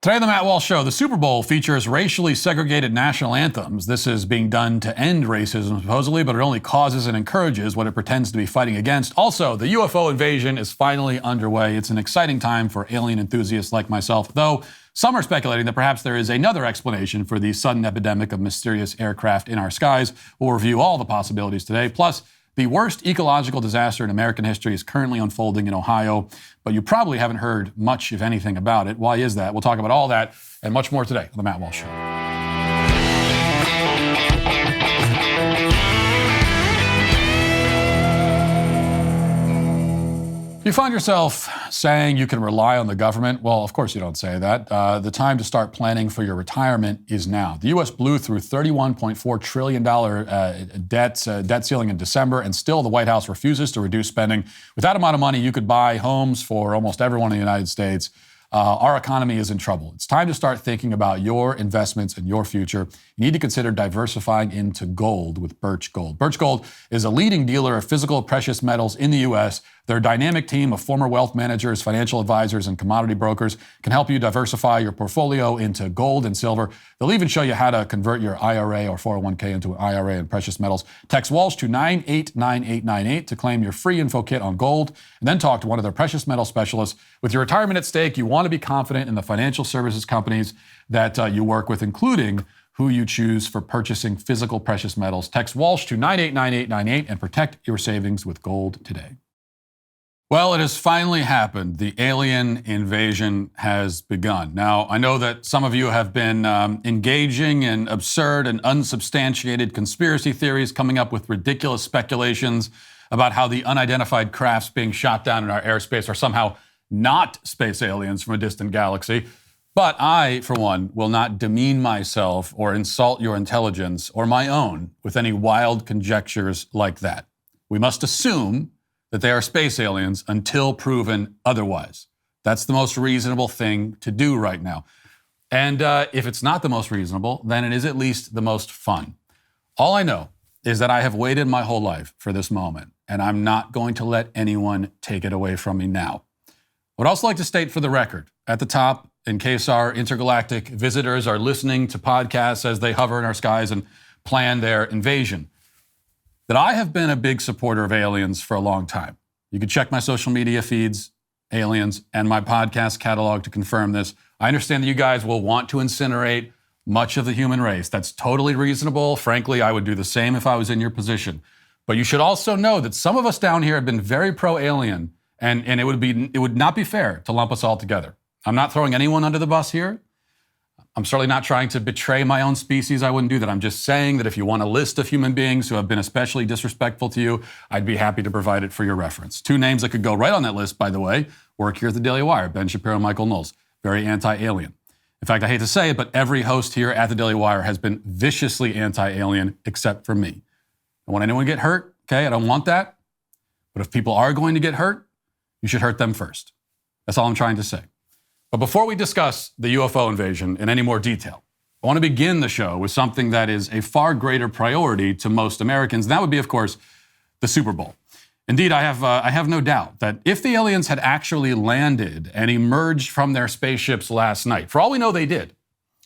Today on the Matt Walsh Show, the Super Bowl features racially segregated national anthems. This is being done to end racism, supposedly, but it only causes and encourages what it pretends to be fighting against. Also, the UFO invasion is finally underway. It's an exciting time for alien enthusiasts like myself, though some are speculating that perhaps there is another explanation for the sudden epidemic of mysterious aircraft in our skies. We'll review all the possibilities today. Plus, the worst ecological disaster in American history is currently unfolding in Ohio, but you probably haven't heard much, if anything, about it. Why is that? We'll talk about all that and much more today on The Matt Walsh Show. You find yourself saying you can rely on the government? Well, of course you don't say that. The time to start planning for your retirement is now. The U.S. blew through $31.4 trillion debt ceiling in December, and still the White House refuses to reduce spending. With that amount of money, you could buy homes for almost everyone in the United States. Our economy is in trouble. It's time to start thinking about your investments and your future. You need to consider diversifying into gold with Birch Gold. Birch Gold is a leading dealer of physical precious metals in the U.S. Their dynamic team of former wealth managers, financial advisors, and commodity brokers can help you diversify your portfolio into gold and silver. They'll even show you how to convert your IRA or 401k into an IRA in precious metals. Text Walsh to 989898 to claim your free info kit on gold, and then talk to one of their precious metal specialists. With your retirement at stake, you want to be confident in the financial services companies that you work with, including who you choose for purchasing physical precious metals. Text Walsh to 989898 and protect your savings with gold today. Well, it has finally happened. The alien invasion has begun. Now, I know that some of you have been engaging in absurd and unsubstantiated conspiracy theories, coming up with ridiculous speculations about how the unidentified crafts being shot down in our airspace are somehow not space aliens from a distant galaxy. But I, for one, will not demean myself or insult your intelligence or my own with any wild conjectures like that. We must assume that they are space aliens until proven otherwise. That's the most reasonable thing to do right now. And if it's not the most reasonable, then it is at least the most fun. All I know is that I have waited my whole life for this moment, and I'm not going to let anyone take it away from me now. I would also like to state for the record, at the top, in case our intergalactic visitors are listening to podcasts as they hover in our skies and plan their invasion, that I have been a big supporter of aliens for a long time. You can check my social media feeds, aliens, and my podcast catalog to confirm this. I understand that you guys will want to incinerate much of the human race. That's totally reasonable. Frankly, I would do the same if I was in your position. But you should also know that some of us down here have been very pro-alien, and it would not be fair to lump us all together. I'm not throwing anyone under the bus here. I'm certainly not trying to betray my own species. I wouldn't do that. I'm just saying that if you want a list of human beings who have been especially disrespectful to you, I'd be happy to provide it for your reference. Two names that could go right on that list, by the way, work here at the Daily Wire: Ben Shapiro and Michael Knowles. Very anti-alien. In fact, I hate to say it, but every host here at the Daily Wire has been viciously anti-alien, except for me. I don't want anyone to get hurt, okay? I don't want that. But if people are going to get hurt, you should hurt them first. That's all I'm trying to say. But before we discuss the UFO invasion in any more detail, I want to begin the show with something that is a far greater priority to most Americans, and that would be, of course, the Super Bowl. Indeed, I have no doubt that if the aliens had actually landed and emerged from their spaceships last night, for all we know they did,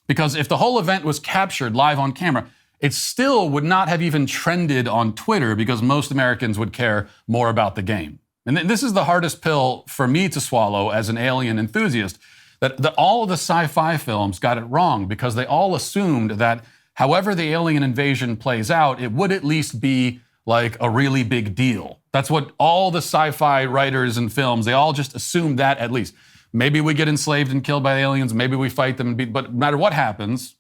because if the whole event was captured live on camera, it still would not have even trended on Twitter because most Americans would care more about the game. And this is the hardest pill for me to swallow as an alien enthusiast, that all of the sci-fi films got it wrong because they all assumed that however the alien invasion plays out, it would at least be like a really big deal. That's what all the sci-fi writers and films, they all just assumed that at least. Maybe we get enslaved and killed by the aliens, maybe we fight them, but no matter what happens,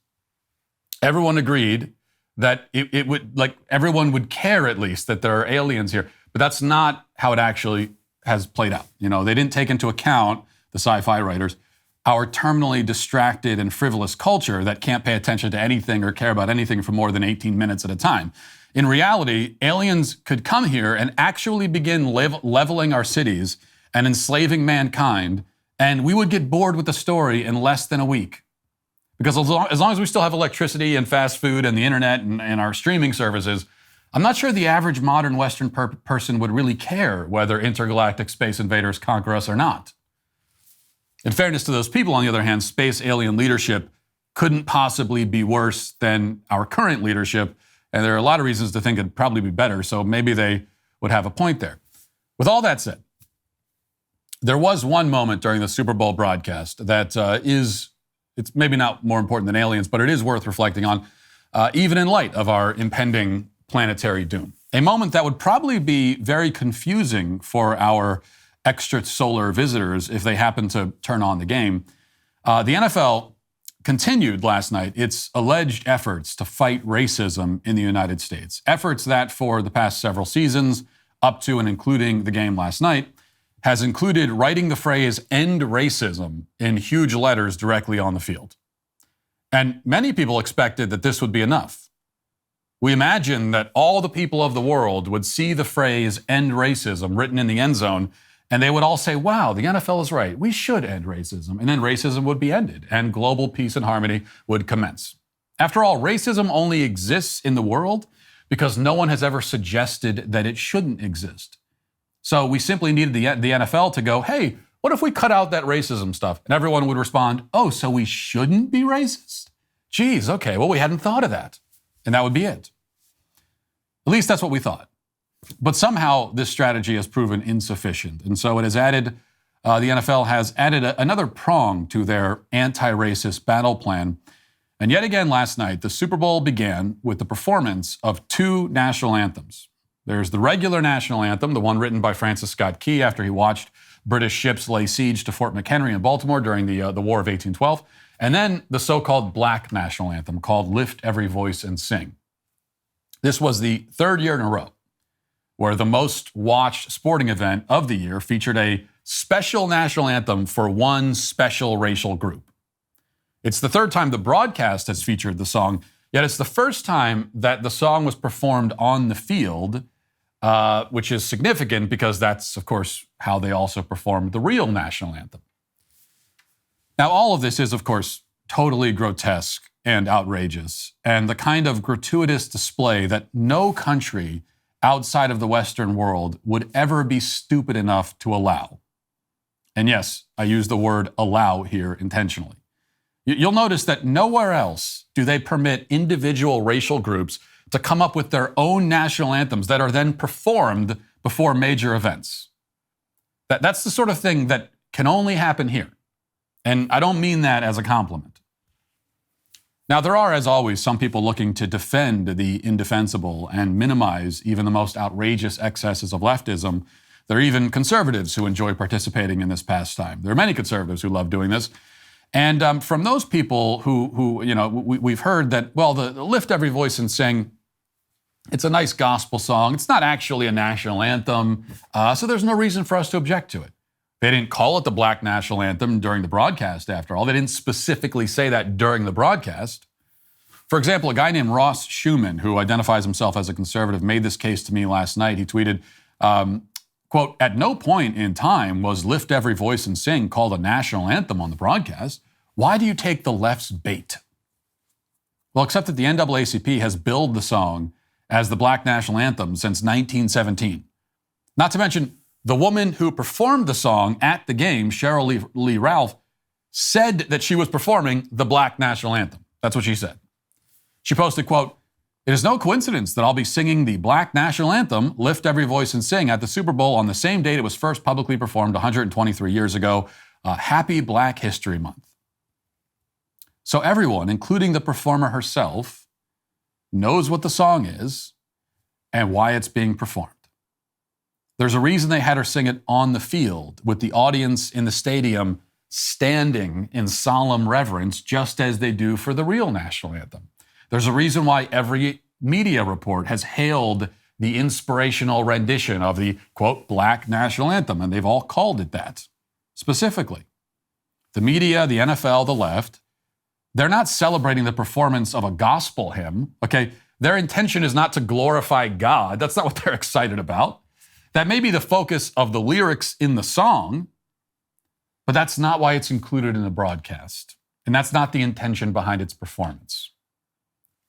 everyone agreed that it would, like, everyone would care at least that there are aliens here. But that's not how it actually has played out. You know, they didn't take into account, the sci-fi writers, our terminally distracted and frivolous culture that can't pay attention to anything or care about anything for more than 18 minutes at a time. In reality, aliens could come here and actually begin leveling our cities and enslaving mankind, and we would get bored with the story in less than a week. Because as long as we still have electricity and fast food and the internet and our streaming services, I'm not sure the average modern Western person would really care whether intergalactic space invaders conquer us or not. In fairness to those people, on the other hand, space alien leadership couldn't possibly be worse than our current leadership. And there are a lot of reasons to think it'd probably be better. So maybe they would have a point there. With all that said, there was one moment during the Super Bowl broadcast that it's maybe not more important than aliens, but it is worth reflecting on, even in light of our impending planetary doom. A moment that would probably be very confusing for our extrasolar visitors if they happen to turn on the game. The NFL continued last night its alleged efforts to fight racism in the United States. Efforts that for the past several seasons, up to and including the game last night, has included writing the phrase "end racism" in huge letters directly on the field. And many people expected that this would be enough. We imagined that all the people of the world would see the phrase "end racism" written in the end zone, and they would all say, wow, the NFL is right. We should end racism. And then racism would be ended, and global peace and harmony would commence. After all, racism only exists in the world because no one has ever suggested that it shouldn't exist. So we simply needed the NFL to go, hey, what if we cut out that racism stuff? And everyone would respond, oh, so we shouldn't be racist? Geez, okay, well, we hadn't thought of that. And that would be it. At least that's what we thought. But somehow this strategy has proven insufficient. And so it has added, the NFL has added another prong to their anti-racist battle plan. And yet again last night, the Super Bowl began with the performance of two national anthems. There's the regular national anthem, the one written by Francis Scott Key after he watched British ships lay siege to Fort McHenry in Baltimore during the War of 1812. And then the so-called black national anthem called Lift Every Voice and Sing. This was the third year in a row where the most watched sporting event of the year featured a special national anthem for one special racial group. It's the third time the broadcast has featured the song, yet it's the first time that the song was performed on the field, which is significant because that's, of course, how they also performed the real national anthem. Now, all of this is, of course, totally grotesque and outrageous, and the kind of gratuitous display that no country outside of the Western world would ever be stupid enough to allow. And yes, I use the word allow here intentionally. You'll notice that nowhere else do they permit individual racial groups to come up with their own national anthems that are then performed before major events. That's the sort of thing that can only happen here. And I don't mean that as a compliment. Now, there are, as always, some people looking to defend the indefensible and minimize even the most outrageous excesses of leftism. There are even conservatives who enjoy participating in this pastime. There are many conservatives who love doing this. And from those people who we've heard that, well, the Lift Every Voice and Sing, it's a nice gospel song. It's not actually a national anthem, so there's no reason for us to object to it. They didn't call it the Black National Anthem during the broadcast, after all. They didn't specifically say that during the broadcast. For example, a guy named Ross Schumann, who identifies himself as a conservative, made this case to me last night. He tweeted, quote, "At no point in time was Lift Every Voice and Sing called a national anthem on the broadcast. Why do you take the left's bait?" Well, except that the NAACP has billed the song as the Black National Anthem since 1917. Not to mention, the woman who performed the song at the game, Cheryl Lee Ralph, said that she was performing the Black National Anthem. That's what she said. She posted, quote, "It is no coincidence that I'll be singing the Black National Anthem, Lift Every Voice and Sing, at the Super Bowl on the same date it was first publicly performed 123 years ago. Happy Black History Month." So everyone, including the performer herself, knows what the song is and why it's being performed. There's a reason they had her sing it on the field, with the audience in the stadium standing in solemn reverence, just as they do for the real national anthem. There's a reason why every media report has hailed the inspirational rendition of the, quote, Black National Anthem, and they've all called it that, specifically. The media, the NFL, the left, they're not celebrating the performance of a gospel hymn, okay? Their intention is not to glorify God. That's not what they're excited about. That may be the focus of the lyrics in the song, but that's not why it's included in the broadcast. And that's not the intention behind its performance.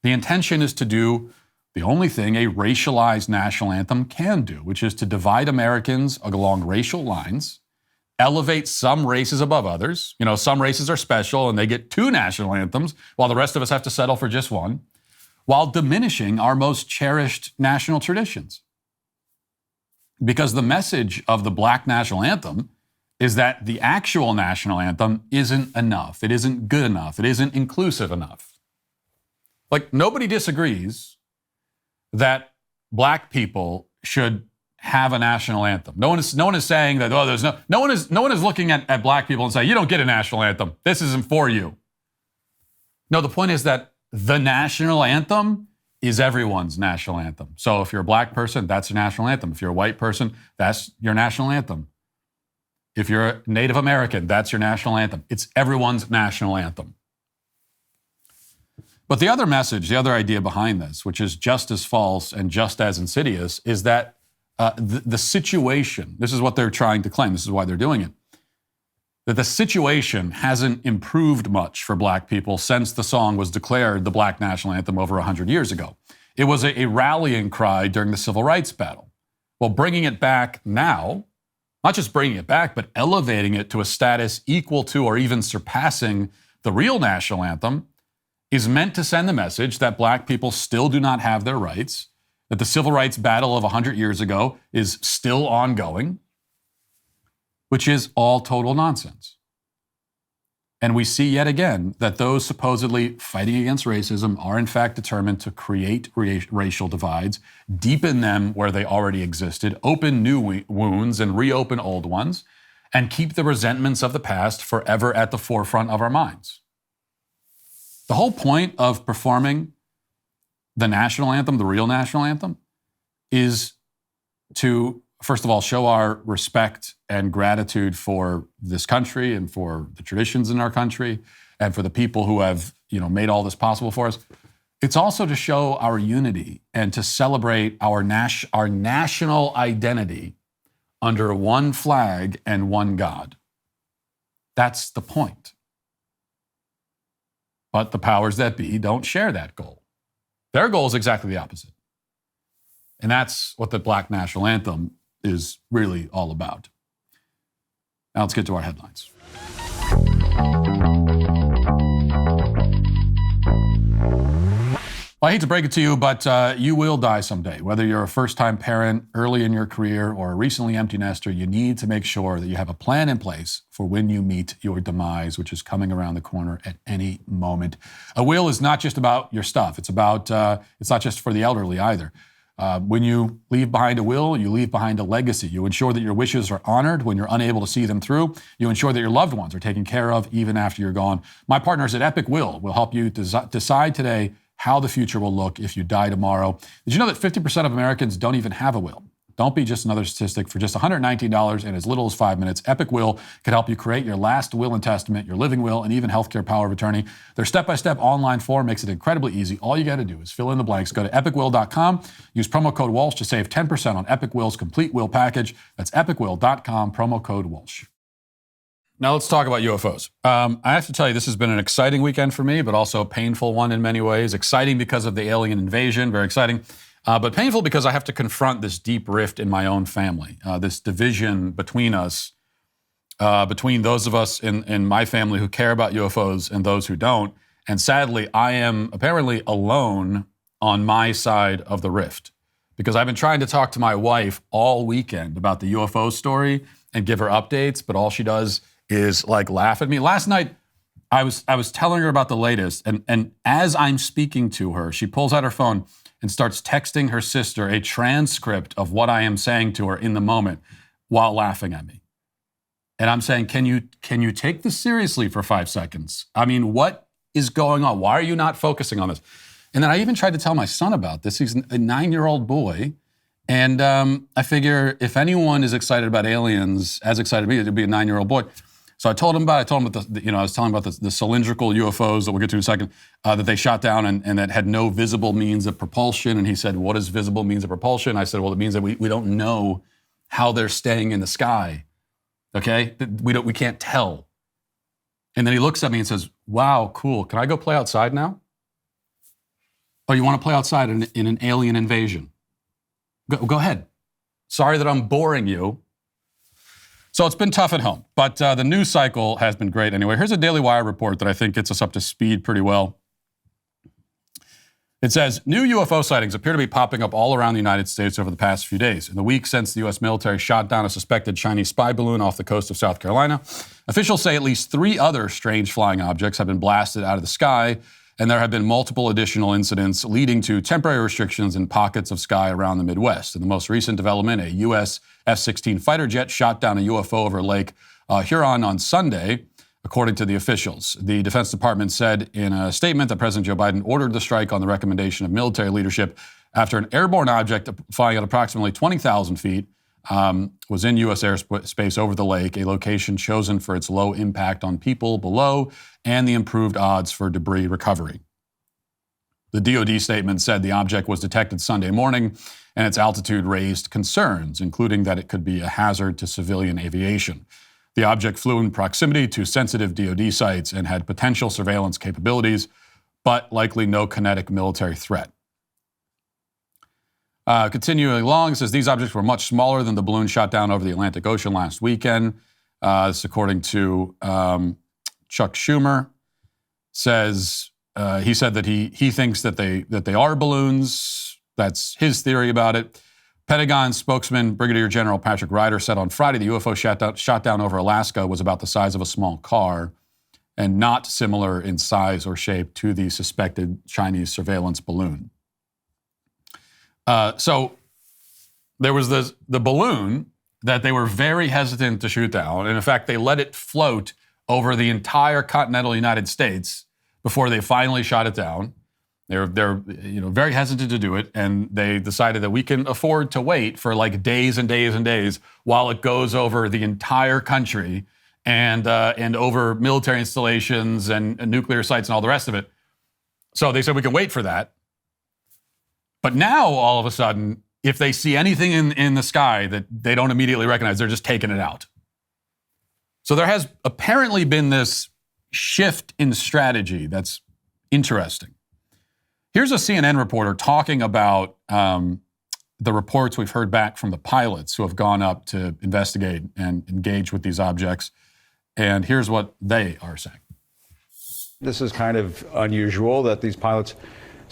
The intention is to do the only thing a racialized national anthem can do, which is to divide Americans along racial lines elevate some races above others. You know, some races are special and they get 2 national anthems, while the rest of us have to settle for just one, while diminishing our most cherished national traditions. Because the message of the Black national anthem is that the actual national anthem isn't enough. It isn't good enough. It isn't inclusive enough. Like, nobody disagrees that Black people should have a national anthem. No one is saying that, no one is looking at Black people and saying, you don't get a national anthem. This isn't for you. No, the point is that the national anthem is everyone's national anthem. So if you're a Black person, that's your national anthem. If you're a white person, that's your national anthem. If you're a Native American, that's your national anthem. It's everyone's national anthem. But the other message, the other idea behind this, which is just as false and just as insidious, is that the situation, this is what they're trying to claim, this is why they're doing it, that the situation hasn't improved much for Black people since the song was declared the Black national anthem over 100 years ago. It was a rallying cry during the civil rights battle. Well, bringing it back now, not just bringing it back, but elevating it to a status equal to or even surpassing the real national anthem, is meant to send the message that Black people still do not have their rights, that the civil rights battle of 100 years ago is still ongoing, which is all total nonsense. And we see yet again that those supposedly fighting against racism are in fact determined to create racial divides, deepen them where they already existed, open new wounds and reopen old ones, and keep the resentments of the past forever at the forefront of our minds. The whole point of performing the national anthem, the real national anthem, is to, first of all, show our respect and gratitude for this country and for the traditions in our country and for the people who have, made all this possible for us. It's also to show our unity and to celebrate our national identity under one flag and one God. That's the point. But the powers that be don't share that goal. Their goal is exactly the opposite. And that's what the Black national anthem is really all about. Now let's get to our headlines. Well, I hate to break it to you, but you will die someday. Whether you're a first-time parent, early in your career, or a recently empty nester, you need to make sure that you have a plan in place for when you meet your demise, which is coming around the corner at any moment. A will is not just about your stuff. It's not just for the elderly either. When you leave behind a will, you leave behind a legacy. You ensure that your wishes are honored when you're unable to see them through. You ensure that your loved ones are taken care of even after you're gone. My partners at Epic Will help you decide today how the future will look if you die tomorrow. Did you know that 50% of Americans don't even have a will? Don't be just another statistic. For just $119 in as little as 5 minutes, Epic Will can help you create your last will and testament, your living will, and even healthcare power of attorney. Their step-by-step online form makes it incredibly easy. All you got to do is fill in the blanks. Go to epicwill.com. Use promo code Walsh to save 10% on Epic Will's complete will package. That's epicwill.com, promo code Walsh. Now let's talk about UFOs. I have to tell you, this has been an exciting weekend for me, but also a painful one in many ways. Exciting because of the alien invasion, very exciting. But painful because I have to confront this deep rift in my own family, this division between us, between those of us in my family who care about UFOs and those who don't. And sadly, I am apparently alone on my side of the rift because I've been trying to talk to my wife all weekend about the UFO story and give her updates, but all she does is laugh at me. Last night, I was telling her about the latest, and as I'm speaking to her, she pulls out her phone and starts texting her sister a transcript of what I am saying to her in the moment while laughing at me. And I'm saying, can you take this seriously for 5 seconds? I mean, what is going on? Why are you not focusing on this? And then I even tried to tell my son about this. He's a 9-year-old boy. And I figure if anyone is excited about aliens, as excited as me, it'd be a 9-year-old boy. So I told him about I was telling him about the cylindrical UFOs that we'll get to in a second, that they shot down and that had no visible means of propulsion. And he said, what is visible means of propulsion? I said, well, it means that we don't know how they're staying in the sky. Okay? We can't tell. And then he looks at me and says, wow, cool. Can I go play outside now? Oh, you want to play outside in an alien invasion? Go ahead. Sorry that I'm boring you. So it's been tough at home, but the news cycle has been great anyway. Here's a Daily Wire report that I think gets us up to speed pretty well. It says, new UFO sightings appear to be popping up all around the United States over the past few days. In the week since the U.S. military shot down a suspected Chinese spy balloon off the coast of South Carolina, officials say at least 3 other strange flying objects have been blasted out of the sky, and there have been multiple additional incidents leading to temporary restrictions in pockets of sky around the Midwest. In the most recent development, a U.S. F-16 fighter jet shot down a UFO over Lake Huron on Sunday, according to the officials. The Defense Department said in a statement that President Joe Biden ordered the strike on the recommendation of military leadership after an airborne object flying at approximately 20,000 feet was in U.S. airspace over the lake, a location chosen for its low impact on people below and the improved odds for debris recovery. The DoD statement said the object was detected Sunday morning and its altitude raised concerns, including that it could be a hazard to civilian aviation. The object flew in proximity to sensitive DoD sites and had potential surveillance capabilities, but likely no kinetic military threat. Continuing along, it says these objects were much smaller than the balloon shot down over the Atlantic Ocean last weekend. This according to Chuck Schumer. He said that he thinks that they are balloons. That's his theory about it. Pentagon spokesman Brigadier General Patrick Ryder said on Friday the UFO shot down over Alaska was about the size of a small car and not similar in size or shape to the suspected Chinese surveillance balloon. So there was the balloon that they were very hesitant to shoot down. And in fact, they let it float over the entire continental United States before they finally shot it down. They're very hesitant to do it, and they decided that we can afford to wait for like days and days and days while it goes over the entire country and over military installations and nuclear sites and all the rest of it. So they said we can wait for that. But now, all of a sudden, if they see anything in the sky that they don't immediately recognize, they're just taking it out. So there has apparently been this shift in strategy that's interesting. Here's a CNN reporter talking about the reports we've heard back from the pilots who have gone up to investigate and engage with these objects. And here's what they are saying. This is kind of unusual that these pilots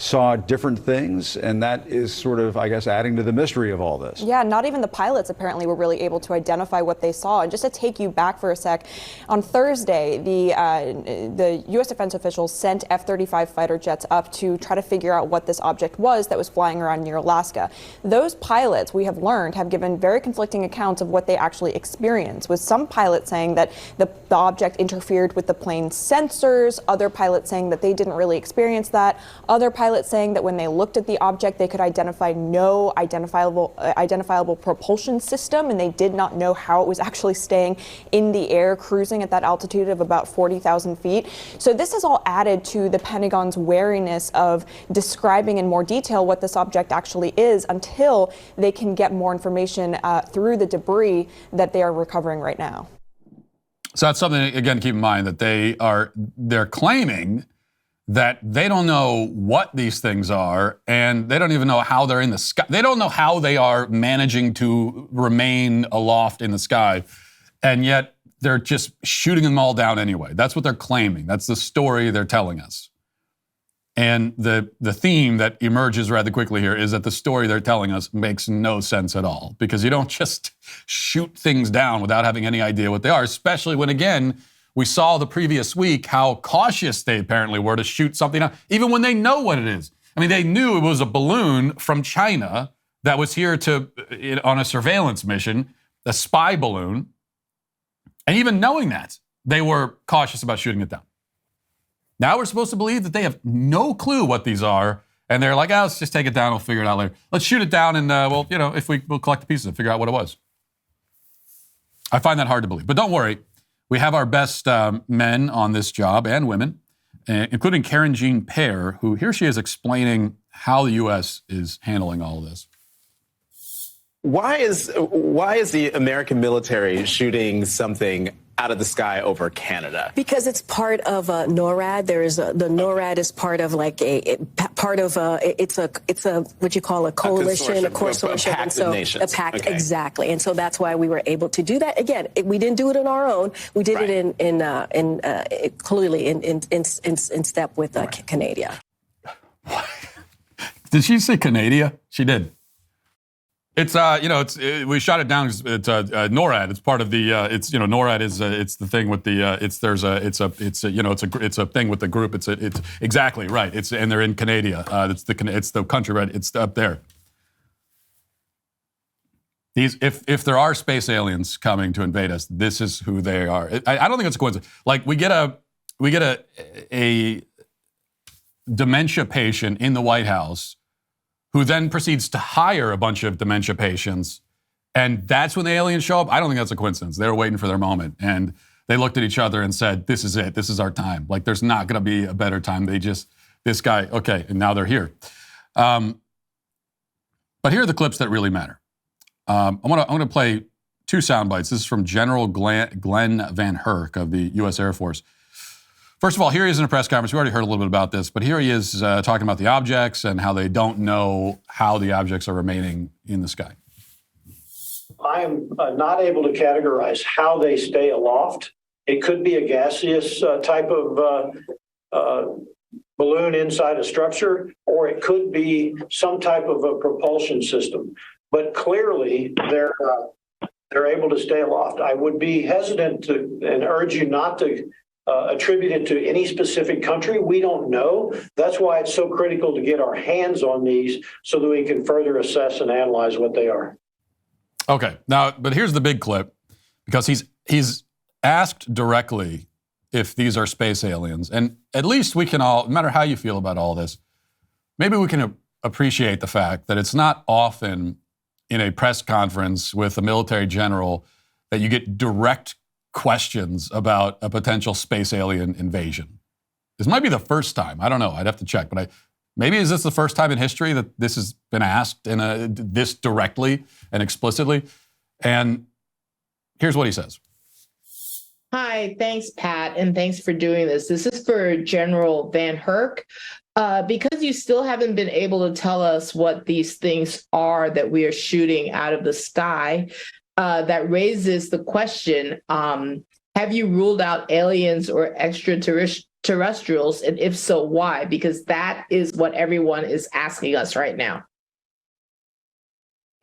saw different things, and that is sort of, I guess, adding to the mystery of all this. Yeah, not even the pilots apparently were really able to identify what they saw. And just to take you back for a sec, on Thursday, the U.S. defense officials sent F-35 fighter jets up to try to figure out what this object was that was flying around near Alaska. Those pilots, we have learned, have given very conflicting accounts of what they actually experienced, with some pilots saying that the object interfered with the plane's sensors, other pilots saying that they didn't really experience that, other pilots saying that when they looked at the object, they could identify no identifiable propulsion system, and they did not know how it was actually staying in the air, cruising at that altitude of about 40,000 feet. So this has all added to the Pentagon's wariness of describing in more detail what this object actually is until they can get more information through the debris that they are recovering right now. So that's something, again, to keep in mind, that they're claiming that they don't know what these things are, and they don't even know how they're in the sky. They don't know how they are managing to remain aloft in the sky, and yet they're just shooting them all down anyway. That's what they're claiming. That's the story they're telling us. And the theme that emerges rather quickly here is that the story they're telling us makes no sense at all, because you don't just shoot things down without having any idea what they are, especially when, again, we saw the previous week how cautious they apparently were to shoot something out, even when they know what it is. I mean, they knew it was a balloon from China that was here on a surveillance mission, a spy balloon. And even knowing that, they were cautious about shooting it down. Now we're supposed to believe that they have no clue what these are, and they're like, let's just take it down, we'll figure it out later. Let's shoot it down, and we'll collect the pieces and figure out what it was. I find that hard to believe. But don't worry. We have our best men on this job, and women, including Karen Jean Pear, who here she is explaining how the U.S. is handling all of this. Why is the American military shooting something out of the sky over Canada? Because it's part of NORAD. The NORAD is part of like a part of it's a what you call a coalition, a consortium, pact of nations. A pact, Okay. exactly. And so that's why we were able to do that. Again, we didn't do it on our own. We did it clearly in step with Canada. Did she say Canada? She did. It's we shot it down. It's NORAD. It's part of the. NORAD is it's the thing with the. It's a thing with the group. It's exactly right. And they're in Canada. It's the country, right? It's up there. If there are space aliens coming to invade us, this is who they are. I don't think it's a coincidence. Like we get a dementia patient in the White House who then proceeds to hire a bunch of dementia patients, and that's when the aliens show up. I don't think that's a coincidence. They were waiting for their moment, and they looked at each other and said, "This is it. This is our time. Like, there's not going to be a better time." This guy, okay, and now they're here. But here are the clips that really matter. I'm going to play two sound bites. This is from General Glenn Van Herk of the U.S. Air Force. First of all, here he is in a press conference. We already heard a little bit about this, but here he is talking about the objects and how they don't know how the objects are remaining in the sky. I am not able to categorize how they stay aloft. It could be a gaseous type of balloon inside a structure, or it could be some type of a propulsion system. But clearly, they're able to stay aloft. I would be hesitant to and urge you not to attribute it to any specific country. We don't know. That's why it's so critical to get our hands on these so that we can further assess and analyze what they are. Okay, now, but here's the big clip, because he's asked directly if these are space aliens, and at least we can all, no matter how you feel about all this, maybe we can appreciate the fact that it's not often in a press conference with a military general that you get direct questions about a potential space alien invasion. This might be the first time. I don't know. I'd have to check. But maybe is this the first time in history that this has been asked in this directly and explicitly? And here's what he says. Hi, thanks, Pat, and thanks for doing this. This is for General Van Herk. Because you still haven't been able to tell us what these things are that we are shooting out of the sky, that raises the question, have you ruled out aliens or extraterrestrials? And if so, why? Because that is what everyone is asking us right now.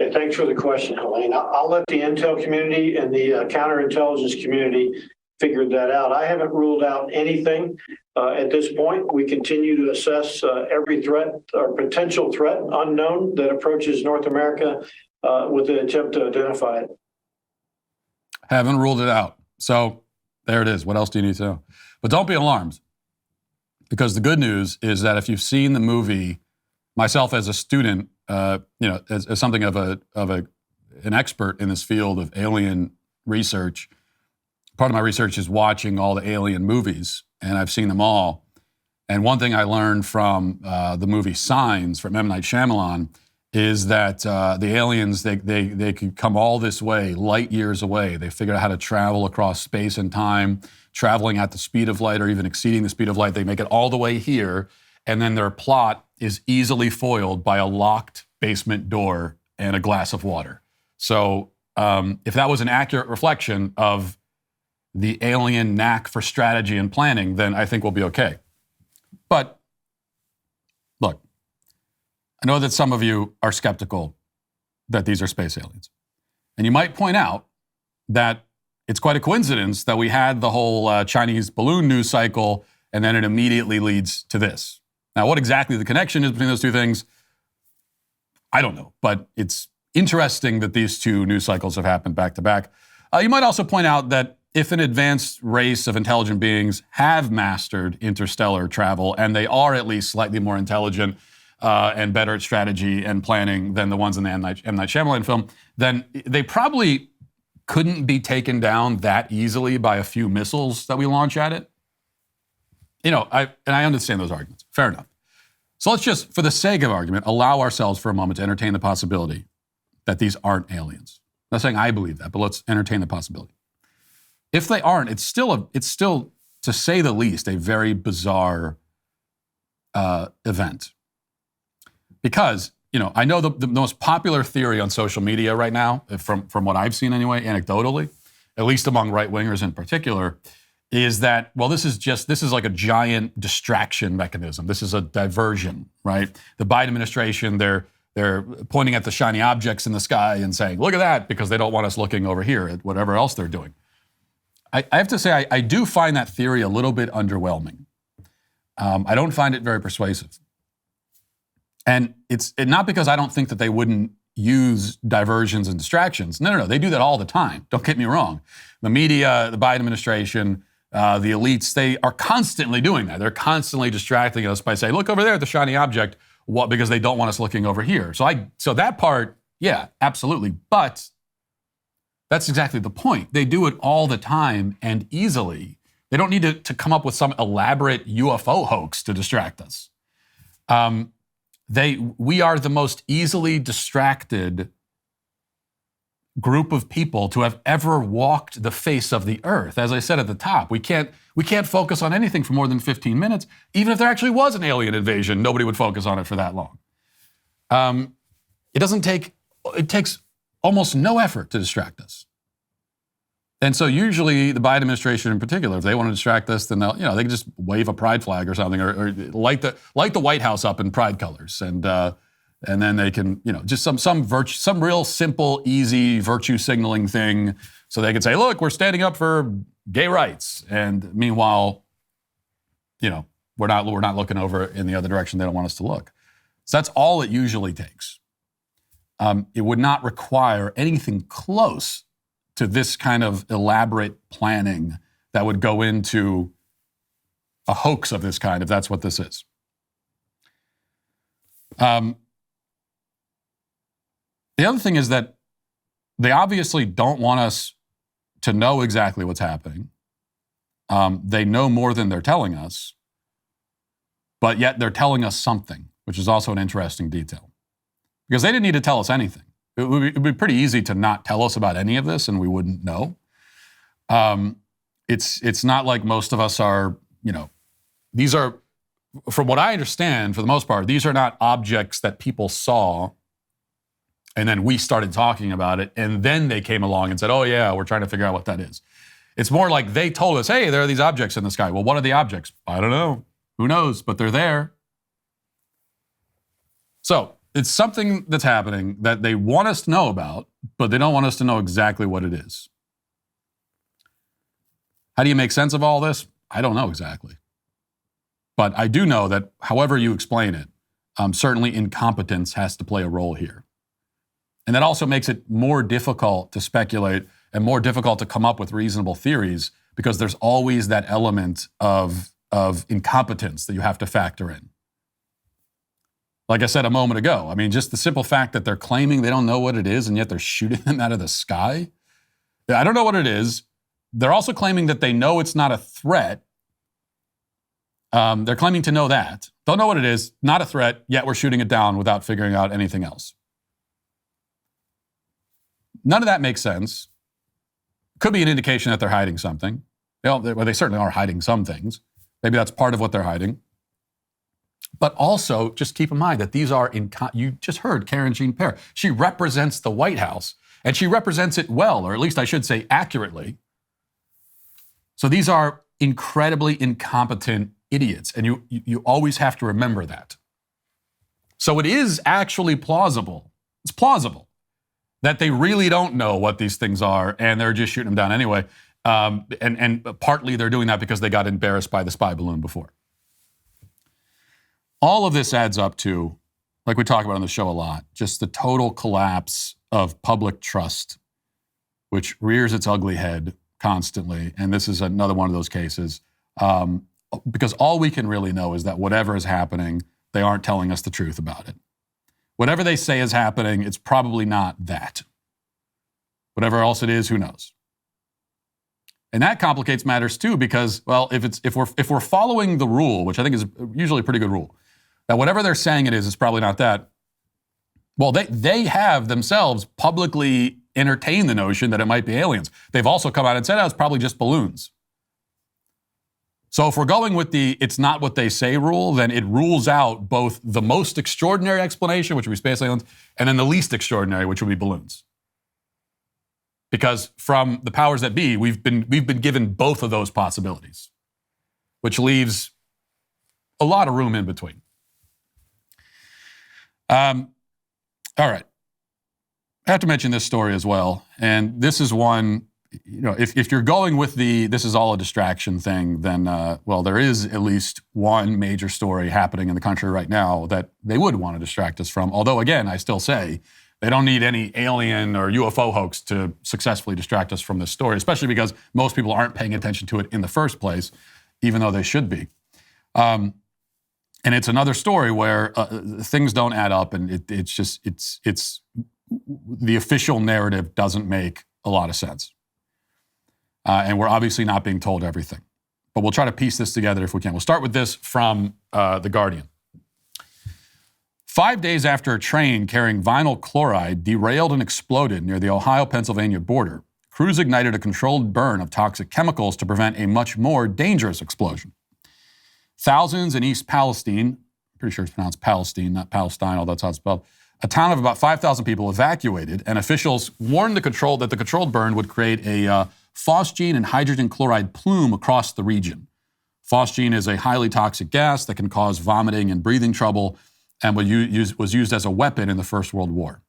Yeah, thanks for the question, Helene. I'll let the intel community and the counterintelligence community figure that out. I haven't ruled out anything at this point. We continue to assess every threat or potential threat unknown that approaches North America with the attempt to identify it. Haven't ruled it out. So there it is. What else do you need to know? But don't be alarmed, because the good news is that if you've seen the movie, myself as a student, as something of an expert in this field of alien research, part of my research is watching all the alien movies, and I've seen them all. And one thing I learned from the movie Signs from M. Night Shyamalan is that the aliens, they could come all this way, light years away. They figured out how to travel across space and time, traveling at the speed of light or even exceeding the speed of light. They make it all the way here, and then their plot is easily foiled by a locked basement door and a glass of water. So if that was an accurate reflection of the alien knack for strategy and planning, then I think we'll be okay. But look, I know that some of you are skeptical that these are space aliens. And you might point out that it's quite a coincidence that we had the whole Chinese balloon news cycle, and then it immediately leads to this. Now, what exactly the connection is between those two things, I don't know. But it's interesting that these two news cycles have happened back to back. You might also point out that if an advanced race of intelligent beings have mastered interstellar travel, and they are at least slightly more intelligent and better at strategy and planning than the ones in the M. Night Shyamalan film, then they probably couldn't be taken down that easily by a few missiles that we launch at it. I understand those arguments. Fair enough. So let's just, for the sake of argument, allow ourselves for a moment to entertain the possibility that these aren't aliens. I'm not saying I believe that, but let's entertain the possibility. If they aren't, it's still, to say the least, a very bizarre event. because, I know the most popular theory on social media right now, from what I've seen anyway, anecdotally, at least among right-wingers in particular, is that, well, this is like a giant distraction mechanism. This is a diversion, right? The Biden administration, they're pointing at the shiny objects in the sky and saying, look at that, because they don't want us looking over here at whatever else they're doing. I have to say, I do find that theory a little bit underwhelming. I don't find it very persuasive. And it's not because I don't think that they wouldn't use diversions and distractions. No. They do that all the time. Don't get me wrong. The media, the Biden administration, the elites, they are constantly doing that. They're constantly distracting us by saying, look over there at the shiny object, because they don't want us looking over here. So that part, yeah, absolutely. But that's exactly the point. They do it all the time and easily. They don't need to come up with some elaborate UFO hoax to distract us. We are the most easily distracted group of people to have ever walked the face of the earth. As I said at the top, we can't focus on anything for more than 15 minutes. Even if there actually was an alien invasion, nobody would focus on it for that long. It takes almost no effort to distract us. And so usually the Biden administration in particular, if they want to distract us, then they can just wave a pride flag or something, or light the White House up in pride colors, and then they can, just some real simple, easy virtue signaling thing, so they can say, look, we're standing up for gay rights, and meanwhile, we're not looking over in the other direction they don't want us to look. So that's all it usually takes. It would not require anything close to this kind of elaborate planning that would go into a hoax of this kind, if that's what this is. The other thing is that they obviously don't want us to know exactly what's happening. They know more than they're telling us, but yet they're telling us something, which is also an interesting detail. Because they didn't need to tell us anything. It would be pretty easy to not tell us about any of this and we wouldn't know. It's not like most of us are, these are, from what I understand, for the most part, these are not objects that people saw and then we started talking about it and then they came along and said, oh yeah, we're trying to figure out what that is. It's more like they told us, hey, there are these objects in the sky. Well, what are the objects? I don't know. Who knows? But they're there. So it's something that's happening that they want us to know about, but they don't want us to know exactly what it is. How do you make sense of all this? I don't know exactly. But I do know that however you explain it, certainly incompetence has to play a role here. And that also makes it more difficult to speculate and more difficult to come up with reasonable theories because there's always that element of incompetence that you have to factor in. Like I said a moment ago, just the simple fact that they're claiming they don't know what it is and yet they're shooting them out of the sky. I don't know what it is. They're also claiming that they know it's not a threat. They're claiming to know that. Don't know what it is, not a threat, yet we're shooting it down without figuring out anything else. None of that makes sense. Could be an indication that they're hiding something. They certainly are hiding some things. Maybe that's part of what they're hiding. But also, just keep in mind that these are, you just heard Karen Jean-Pierre. She represents the White House, and she represents it well, or at least I should say accurately. So these are incredibly incompetent idiots, and you always have to remember that. So it is actually plausible. It's plausible that they really don't know what these things are, and they're just shooting them down anyway. And partly they're doing that because they got embarrassed by the spy balloon before. All of this adds up to, like we talk about on the show a lot, just the total collapse of public trust, which rears its ugly head constantly. And this is another one of those cases. Because all we can really know is that whatever is happening, they aren't telling us the truth about it. Whatever they say is happening, it's probably not that. Whatever else it is, who knows? And that complicates matters too, because, well, if we're following the rule, which I think is usually a pretty good rule, that whatever they're saying it is, it's probably not that. Well, they have themselves publicly entertained the notion that it might be aliens. They've also come out and said, oh, it's probably just balloons. So if we're going with the it's not what they say rule, then it rules out both the most extraordinary explanation, which would be space aliens, and then the least extraordinary, which would be balloons. Because from the powers that be, we've been given both of those possibilities, which leaves a lot of room in between. All right. I have to mention this story as well. And this is one, if you're going with this is all a distraction thing, then, well, there is at least one major story happening in the country right now that they would want to distract us from. Although, again, I still say they don't need any alien or UFO hoax to successfully distract us from this story, especially because most people aren't paying attention to it in the first place, even though they should be. And it's another story where things don't add up, and it's the official narrative doesn't make a lot of sense. And we're obviously not being told everything. But we'll try to piece this together if we can. We'll start with this from The Guardian. 5 days after a train carrying vinyl chloride derailed and exploded near the Ohio-Pennsylvania border, crews ignited a controlled burn of toxic chemicals to prevent a much more dangerous explosion. Thousands in East Palestine, pretty sure it's pronounced Palestine, not Palestine, although that's how it's spelled, a town of about 5,000 people evacuated, and officials warned that the controlled burn would create a phosgene and hydrogen chloride plume across the region. Phosgene is a highly toxic gas that can cause vomiting and breathing trouble, and was used as a weapon in the First World War.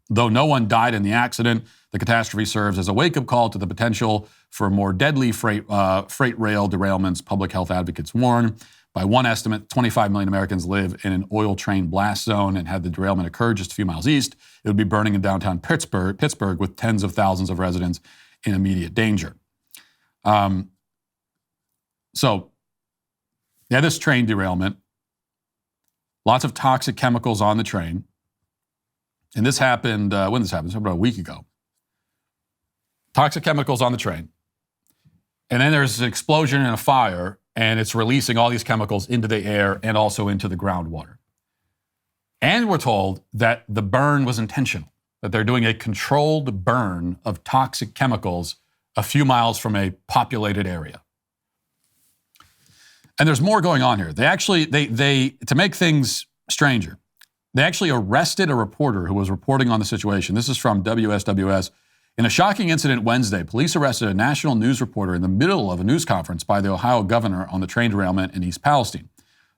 Though no one died in the accident, the catastrophe serves as a wake-up call to the potential for more deadly freight rail derailments, public health advocates warn. By one estimate, 25 million Americans live in an oil train blast zone, and had the derailment occurred just a few miles east, it would be burning in downtown Pittsburgh with tens of thousands of residents in immediate danger. This train derailment, lots of toxic chemicals on the train. And this happened, when this happened? It was about a week ago. Toxic chemicals on the train. And then there's an explosion and a fire, and it's releasing all these chemicals into the air and also into the groundwater. And we're told that the burn was intentional, that they're doing a controlled burn of toxic chemicals a few miles from a populated area. And there's more going on here. They actually, to make things stranger, they actually arrested a reporter who was reporting on the situation. This is from WSWS. In a shocking incident Wednesday, police arrested a national news reporter in the middle of a news conference by the Ohio governor on the train derailment in East Palestine.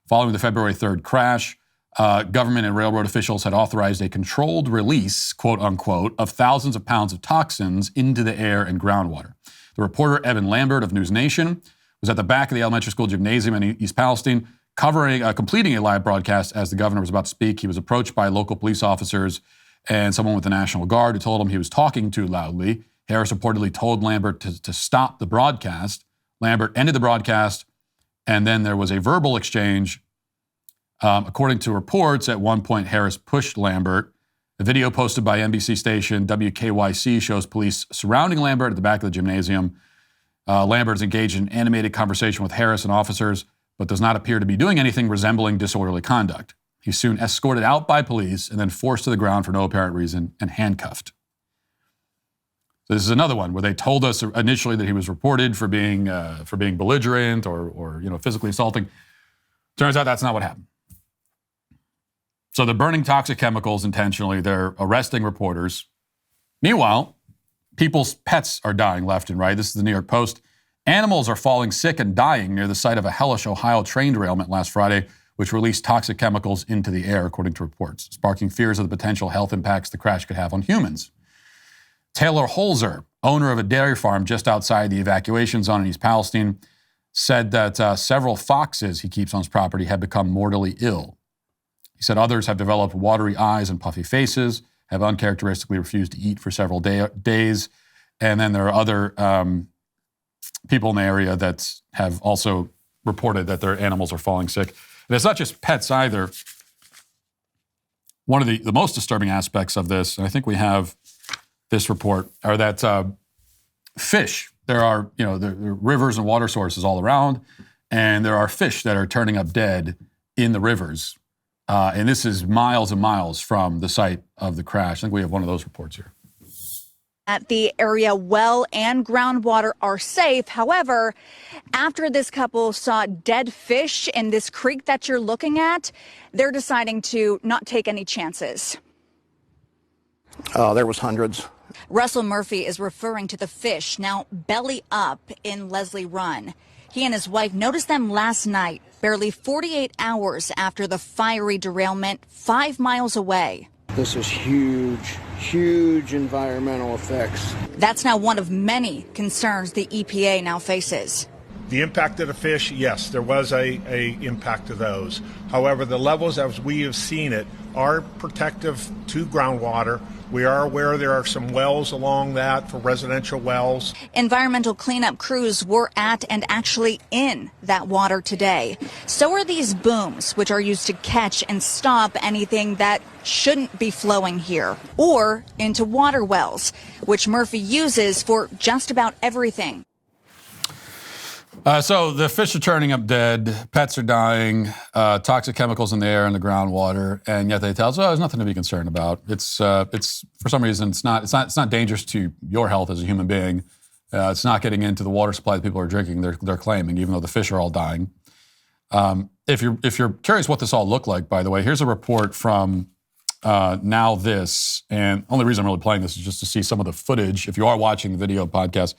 Following the February 3rd crash, government and railroad officials had authorized a controlled release, quote unquote, of thousands of pounds of toxins into the air and groundwater. The reporter, Evan Lambert of News Nation, was at the back of the elementary school gymnasium in East Palestine, completing a live broadcast as the governor was about to speak. He was approached by local police officers and someone with the National Guard who told him he was talking too loudly. Harris reportedly told Lambert to stop the broadcast. Lambert ended the broadcast, and then there was a verbal exchange. According to reports, at one point, Harris pushed Lambert. A video posted by NBC station WKYC shows police surrounding Lambert at the back of the gymnasium. Lambert is engaged in an animated conversation with Harris and officers, but does not appear to be doing anything resembling disorderly conduct. He's soon escorted out by police and then forced to the ground for no apparent reason and handcuffed. So this is another one where they told us initially that he was reported for being belligerent or physically assaulting. Turns out that's not what happened. So they're burning toxic chemicals intentionally. They're arresting reporters. Meanwhile, people's pets are dying left and right. This is the New York Post. Animals are falling sick and dying near the site of a hellish Ohio train derailment last Friday, which released toxic chemicals into the air, according to reports, sparking fears of the potential health impacts the crash could have on humans. Taylor Holzer, owner of a dairy farm just outside the evacuation zone in East Palestine, said that several foxes he keeps on his property have become mortally ill. He said others have developed watery eyes and puffy faces, have uncharacteristically refused to eat for several days. And then there are other people in the area that have also reported that their animals are falling sick. And it's not just pets either. One of the most disturbing aspects of this, and I think we have this report, are that fish, there are rivers and water sources all around, and there are fish that are turning up dead in the rivers. And this is miles and miles from the site of the crash. I think we have one of those reports here. At the area, well and groundwater are safe. However, after this couple saw dead fish in this creek that you're looking at, they're deciding to not take any chances. There was hundreds. Russell Murphy is referring to the fish now belly up in Leslie Run. He and his wife noticed them last night, barely 48 hours after the fiery derailment 5 miles away. This is huge, huge environmental effects. That's now one of many concerns the EPA now faces. The impact of the fish, yes, there was a impact of those. However, the levels as we have seen it are protective to groundwater. We are aware there are some wells along that for residential wells. Environmental cleanup crews were at and actually in that water today. So are these booms, which are used to catch and stop anything that shouldn't be flowing here, or into water wells, which Murphy uses for just about everything. So the fish are turning up dead, pets are dying, toxic chemicals in the air and the groundwater, and yet they tell us, "Oh, there's nothing to be concerned about. It's for some reason it's not dangerous to your health as a human being. It's not getting into the water supply that people are drinking. They're claiming, even though the fish are all dying." If you're curious what this all looked like, by the way, here's a report from Now This, and only reason I'm really playing this is just to see some of the footage. If you are watching the video podcast,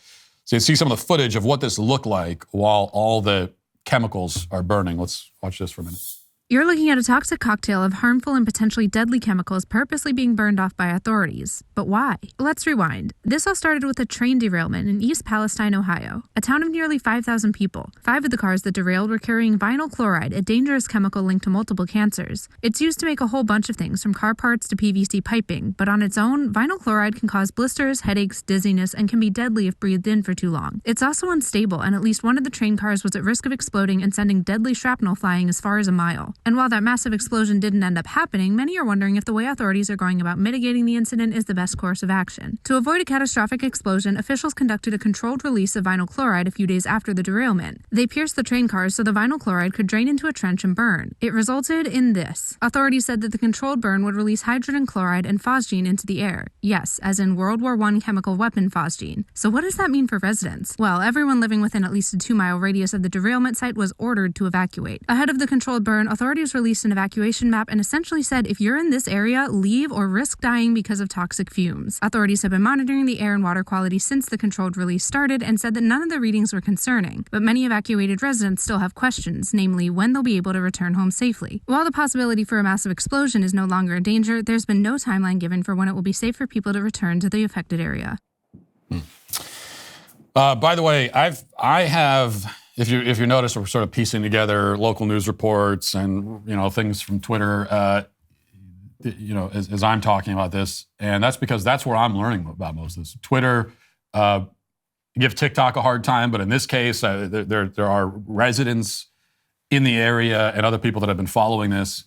so you see some of the footage of what this looked like while all the chemicals are burning. Let's watch this for a minute. You're looking at a toxic cocktail of harmful and potentially deadly chemicals purposely being burned off by authorities. But why? Let's rewind. This all started with a train derailment in East Palestine, Ohio, a town of nearly 5,000 people. 5 of the cars that derailed were carrying vinyl chloride, a dangerous chemical linked to multiple cancers. It's used to make a whole bunch of things, from car parts to PVC piping, but on its own, vinyl chloride can cause blisters, headaches, dizziness, and can be deadly if breathed in for too long. It's also unstable, and at least one of the train cars was at risk of exploding and sending deadly shrapnel flying as far as a mile. And while that massive explosion didn't end up happening, many are wondering if the way authorities are going about mitigating the incident is the best course of action. To avoid a catastrophic explosion, officials conducted a controlled release of vinyl chloride a few days after the derailment. They pierced the train cars so the vinyl chloride could drain into a trench and burn. It resulted in this. Authorities said that the controlled burn would release hydrogen chloride and phosgene into the air. Yes, as in World War I chemical weapon phosgene. So what does that mean for residents? Well, everyone living within at least a 2-mile radius of the derailment site was ordered to evacuate. Ahead of the controlled burn, authorities released an evacuation map and essentially said, if you're in this area, leave or risk dying because of toxic fumes. Authorities have been monitoring the air and water quality since the controlled release started and said that none of the readings were concerning. But many evacuated residents still have questions, namely when they'll be able to return home safely. While the possibility for a massive explosion is no longer a danger, there's been no timeline given for when it will be safe for people to return to the affected area. By the way, I have. If you notice, we're sort of piecing together local news reports and things from Twitter, as I'm talking about this, and that's because that's where I'm learning about most of this. Twitter give TikTok a hard time, but in this case, there are residents in the area and other people that have been following this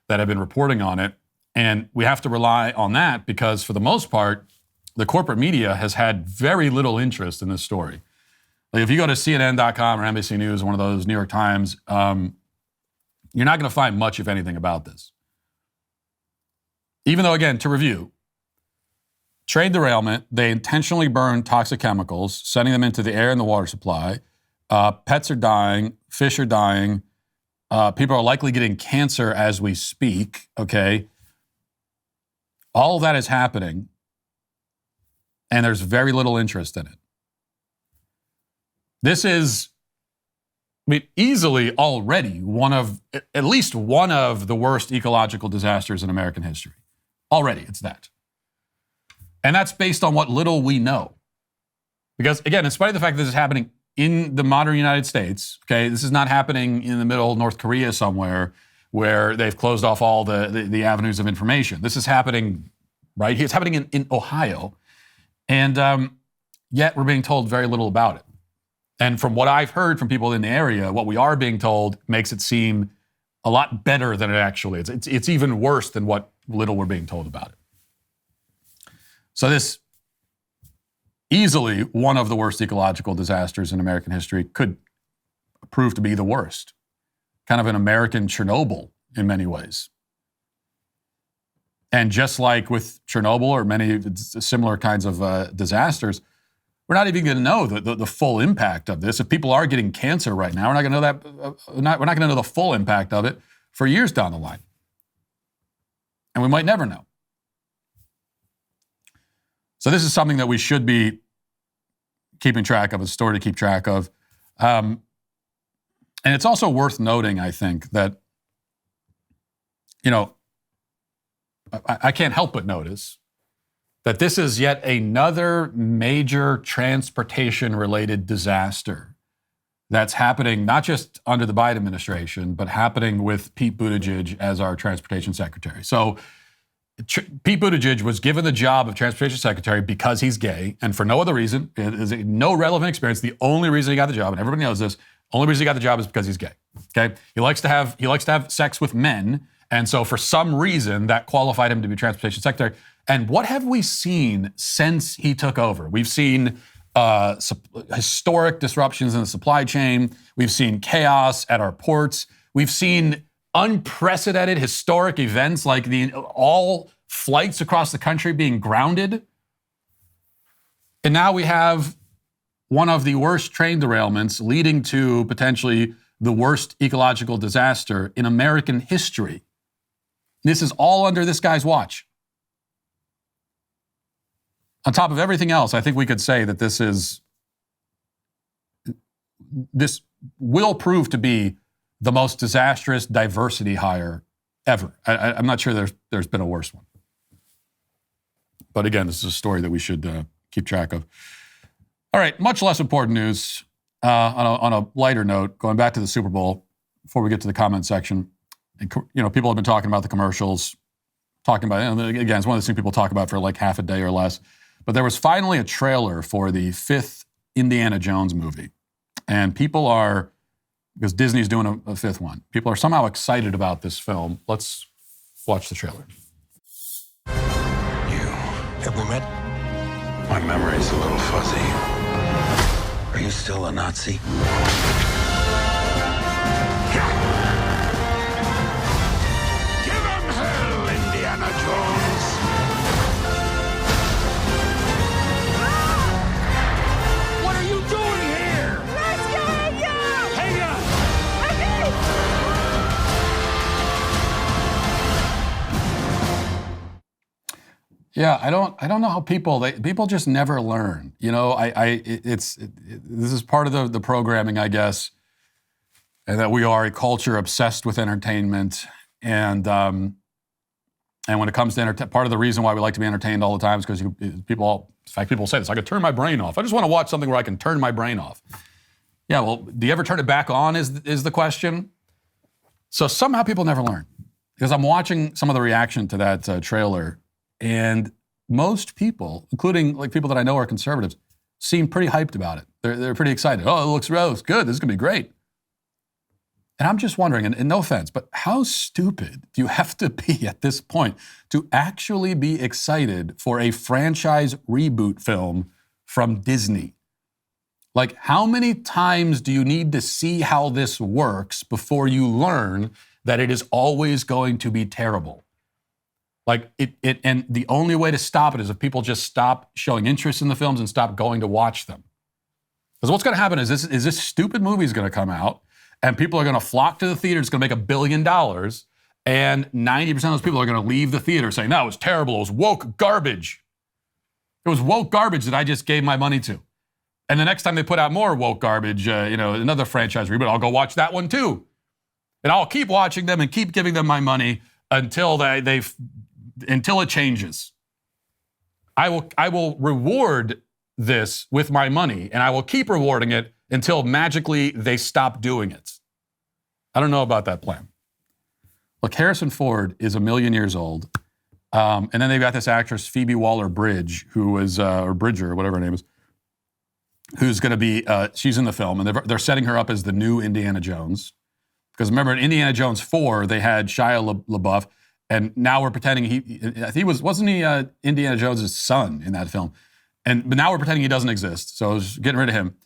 that have been reporting on it, and we have to rely on that because for the most part, the corporate media has had very little interest in this story. Like if you go to CNN.com or NBC News or one of those, New York Times, you're not going to find much, if anything, about this. Even though, again, to review, train derailment, they intentionally burn toxic chemicals, sending them into the air and the water supply. Pets are dying, fish are dying, people are likely getting cancer as we speak, okay? All of that is happening, and there's very little interest in it. This is, easily already at least one of the worst ecological disasters in American history. Already, it's that. And that's based on what little we know. Because, again, in spite of the fact that this is happening in the modern United States, okay, this is not happening in the middle of North Korea somewhere where they've closed off all the avenues of information. This is happening right here. It's happening in Ohio. And yet we're being told very little about it. And from what I've heard from people in the area, what we are being told makes it seem a lot better than it actually is. It's even worse than what little we're being told about it. So this easily one of the worst ecological disasters in American history could prove to be the worst. Kind of an American Chernobyl in many ways. And just like with Chernobyl or many similar kinds of disasters, we're not even going to know the full impact of this. If people are getting cancer right now, we're not going to know that. We're not going to know the full impact of it for years down the line, and we might never know. So this is something that we should be keeping track of, a story to keep track of, and it's also worth noting, I think, that I can't help but notice that this is yet another major transportation-related disaster that's happening not just under the Biden administration, but happening with Pete Buttigieg as our transportation secretary. So Pete Buttigieg was given the job of transportation secretary because he's gay, and for no other reason. It is no relevant experience. The only reason he got the job, and everybody knows this, only reason he got the job is because he's gay. Okay, he likes to have sex with men, and so for some reason that qualified him to be transportation secretary. And what have we seen since he took over? We've seen historic disruptions in the supply chain. We've seen chaos at our ports. We've seen unprecedented historic events like all flights across the country being grounded. And now we have one of the worst train derailments leading to potentially the worst ecological disaster in American history. This is all under this guy's watch. On top of everything else, I think we could say that this will prove to be the most disastrous diversity hire ever. I'm not sure there's been a worse one. But again, this is a story that we should keep track of. All right, much less important news. On a lighter note, going back to the Super Bowl, before we get to the comment section, people have been talking about the commercials, talking about, again, it's one of those things people talk about for like half a day or less. But there was finally a trailer for the 5th Indiana Jones movie. And people are, because Disney's doing a 5th one, people are somehow excited about this film. Let's watch the trailer. Have we met? My memory's a little fuzzy. Are you still a Nazi? Give him hell, Indiana Jones! What are you doing here? Rescuing you! Hang on! Yeah, I don't know how people just never learn. This is part of the programming, I guess, and that we are a culture obsessed with entertainment, and when it comes to part of the reason why we like to be entertained all the time is because people say this, I could turn my brain off. I just want to watch something where I can turn my brain off. Yeah, well, do you ever turn it back on is the question. So somehow people never learn, because I'm watching some of the reaction to that trailer. And most people, including like people that I know are conservatives, seem pretty hyped about it. They're pretty excited. Oh, it looks good. This is going to be great. And I'm just wondering, and no offense, but how stupid do you have to be at this point to actually be excited for a franchise reboot film from Disney? Like, how many times do you need to see how this works before you learn that it is always going to be terrible? Like and the only way to stop it is if people just stop showing interest in the films and stop going to watch them. Because what's going to happen is this stupid movie is going to come out, and people are going to flock to the theater. It's going to make $1 billion, and 90% of those people are going to leave the theater saying, "No, it was terrible. It was woke garbage. It was woke garbage that I just gave my money to." And the next time they put out more woke garbage, another franchise reboot, I'll go watch that one too, and I'll keep watching them and keep giving them my money until until it changes. I will reward this with my money, and I will keep rewarding it until magically they stop doing it. I don't know about that plan. Look, Harrison Ford is 1 million years old, and then they've got this actress Phoebe Waller-Bridge, who is or Bridger, whatever her name is, who's going to be she's in the film, and they're setting her up as the new Indiana Jones. Because remember, in Indiana Jones 4, they had Shia LaBeouf. And now we're pretending wasn't he Indiana Jones' son in that film? But now we're pretending he doesn't exist. So I was getting rid of him.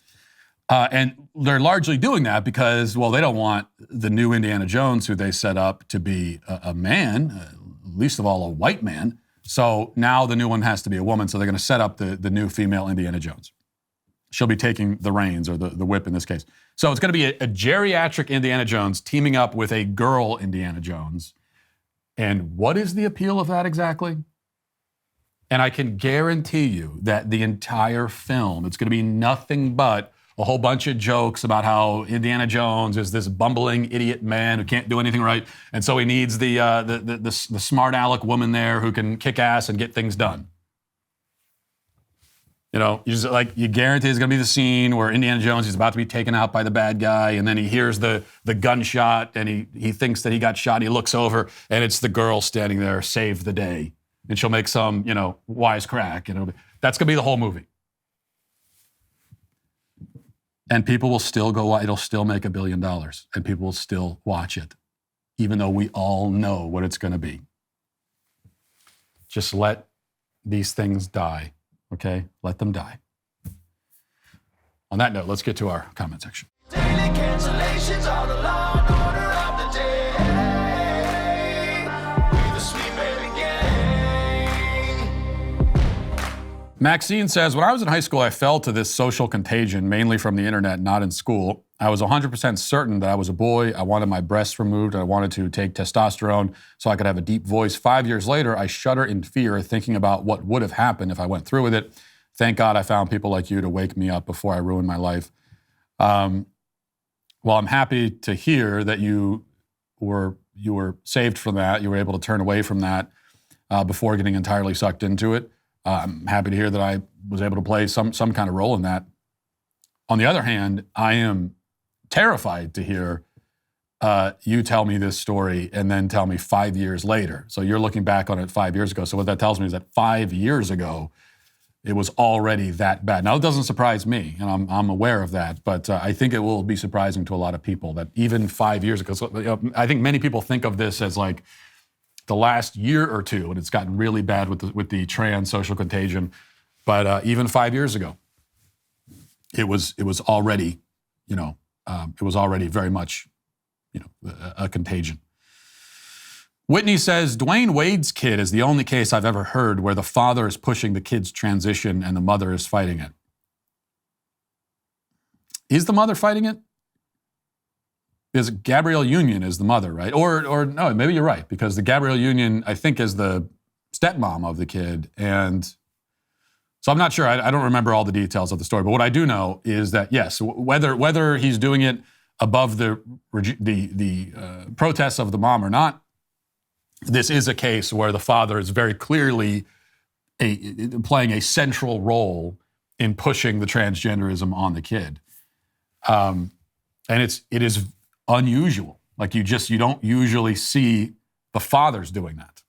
And they're largely doing that because, well, they don't want the new Indiana Jones, who they set up to be a man, least of all a white man. So now the new one has to be a woman. So they're going to set up the new female Indiana Jones. She'll be taking the reins, or the whip in this case. So it's going to be a geriatric Indiana Jones teaming up with a girl Indiana Jones. And what is the appeal of that exactly? And I can guarantee you that the entire film, it's going to be nothing but a whole bunch of jokes about how Indiana Jones is this bumbling idiot man who can't do anything right, and so he needs the smart aleck woman there who can kick ass and get things done. You know, you guarantee it's going to be the scene where Indiana Jones is about to be taken out by the bad guy, and then he hears the gunshot, and he thinks that he got shot, and he looks over, and it's the girl standing there, save the day. And she'll make some, wisecrack. That's going to be the whole movie. And people will still it'll still make $1 billion, and people will still watch it, even though we all know what it's going to be. Just let these things die, okay? Let them die. On that note, let's get to our comment section. Daily cancellations are the law and order of the day. We the sweet baby gang. Maxine says, when I was in high school, I fell to this social contagion, mainly from the internet, not in school. I was 100% certain that I was a boy. I wanted my breasts removed. I wanted to take testosterone so I could have a deep voice. 5 years later, I shudder in fear thinking about what would have happened if I went through with it. Thank God I found people like you to wake me up before I ruined my life. Well, I'm happy to hear that you were saved from that. You were able to turn away from that before getting entirely sucked into it. I'm happy to hear that I was able to play some kind of role in that. On the other hand, I am terrified to hear you tell me this story and then tell me 5 years later. So you're looking back on it 5 years ago. So what that tells me is that 5 years ago, it was already that bad. Now, it doesn't surprise me, and I'm aware of that, but I think it will be surprising to a lot of people that even 5 years ago, so, I think many people think of this as like the last year or two, and it's gotten really bad with the trans social contagion. But even 5 years ago, it was already, it was already very much, a contagion. Whitney says, Dwayne Wade's kid is the only case I've ever heard where the father is pushing the kid's transition and the mother is fighting it. Is the mother fighting it? Because Gabrielle Union is the mother, right? Or no, maybe you're right, because the Gabrielle Union, I think, is the stepmom of the kid. And so I'm not sure. I don't remember all the details of the story. But what I do know is that, yes, whether he's doing it above the protests of the mom or not, this is a case where the father is very clearly playing a central role in pushing the transgenderism on the kid. And it is unusual. Like you don't usually see the fathers doing that.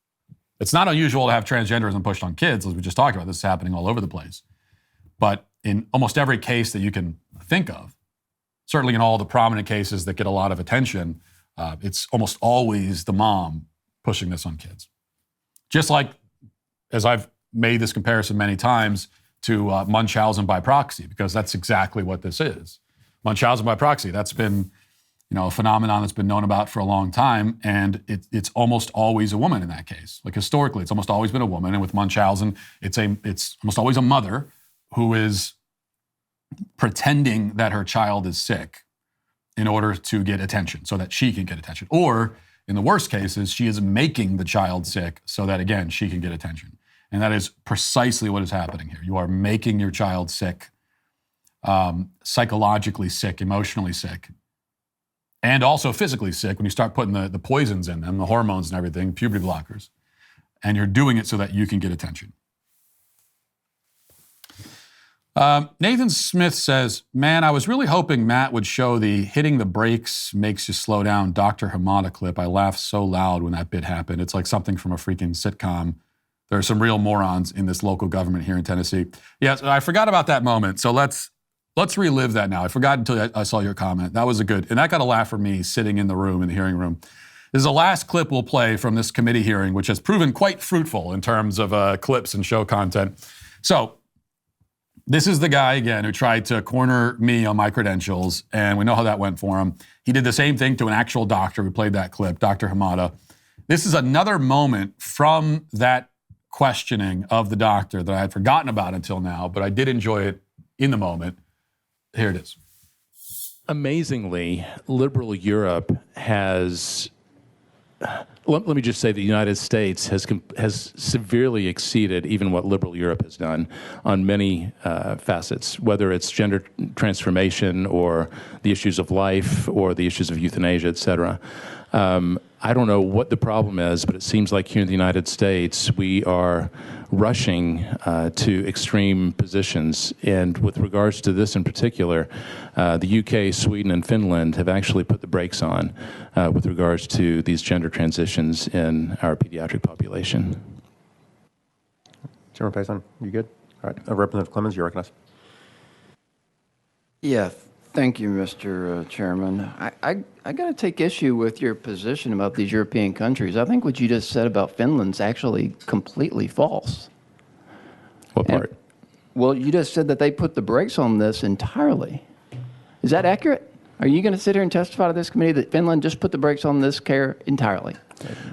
It's not unusual to have transgenderism pushed on kids, as we just talked about. This is happening all over the place. But in almost every case that you can think of, certainly in all the prominent cases that get a lot of attention, it's almost always the mom pushing this on kids. Just like, as I've made this comparison many times, to Munchausen by proxy, because that's exactly what this is. Munchausen by proxy, that's been a phenomenon that's been known about for a long time, and it's almost always a woman in that case. Like historically, it's almost always been a woman, and with Munchausen, it's almost always a mother who is pretending that her child is sick in order to get attention, so that she can get attention. Or, in the worst cases, she is making the child sick so that, again, she can get attention. And that is precisely what is happening here. You are making your child sick, psychologically sick, emotionally sick, and also physically sick when you start putting the poisons in them, the hormones and everything, puberty blockers. And you're doing it so that you can get attention. Nathan Smith says, man, I was really hoping Matt would show the hitting the brakes makes you slow down Dr. Hamada clip. I laughed so loud when that bit happened. It's like something from a freaking sitcom. There are some real morons in this local government here in Tennessee. Yes, I forgot about that moment. So let's relive that now. I forgot until I saw your comment. That was and that got a laugh from me sitting in the hearing room. This is the last clip we'll play from this committee hearing, which has proven quite fruitful in terms of clips and show content. So, this is the guy, again, who tried to corner me on my credentials, and we know how that went for him. He did the same thing to an actual doctor who played that clip, Dr. Hamada, This is another moment from that questioning of the doctor that I had forgotten about until now, but I did enjoy it in the moment. Here it is. Amazingly, liberal Europe has, let me just say the United States has severely exceeded even what liberal Europe has done on many facets, whether it's gender transformation or the issues of life or the issues of euthanasia, et cetera. I don't know what the problem is, but it seems like here in the United States, we are rushing to extreme positions. And with regards to this in particular, the UK, Sweden, and Finland have actually put the brakes on with regards to these gender transitions in our pediatric population. Chairman Payson, you good? All right. Representative Clemens, you're recognized. Yeah, thank you, Mr. Chairman. I got to take issue with your position about these European countries. I think what you just said about Finland's actually completely false. What part? Well, you just said that they put the brakes on this entirely. Is that accurate? Are you going to sit here and testify to this committee that Finland just put the brakes on this care entirely?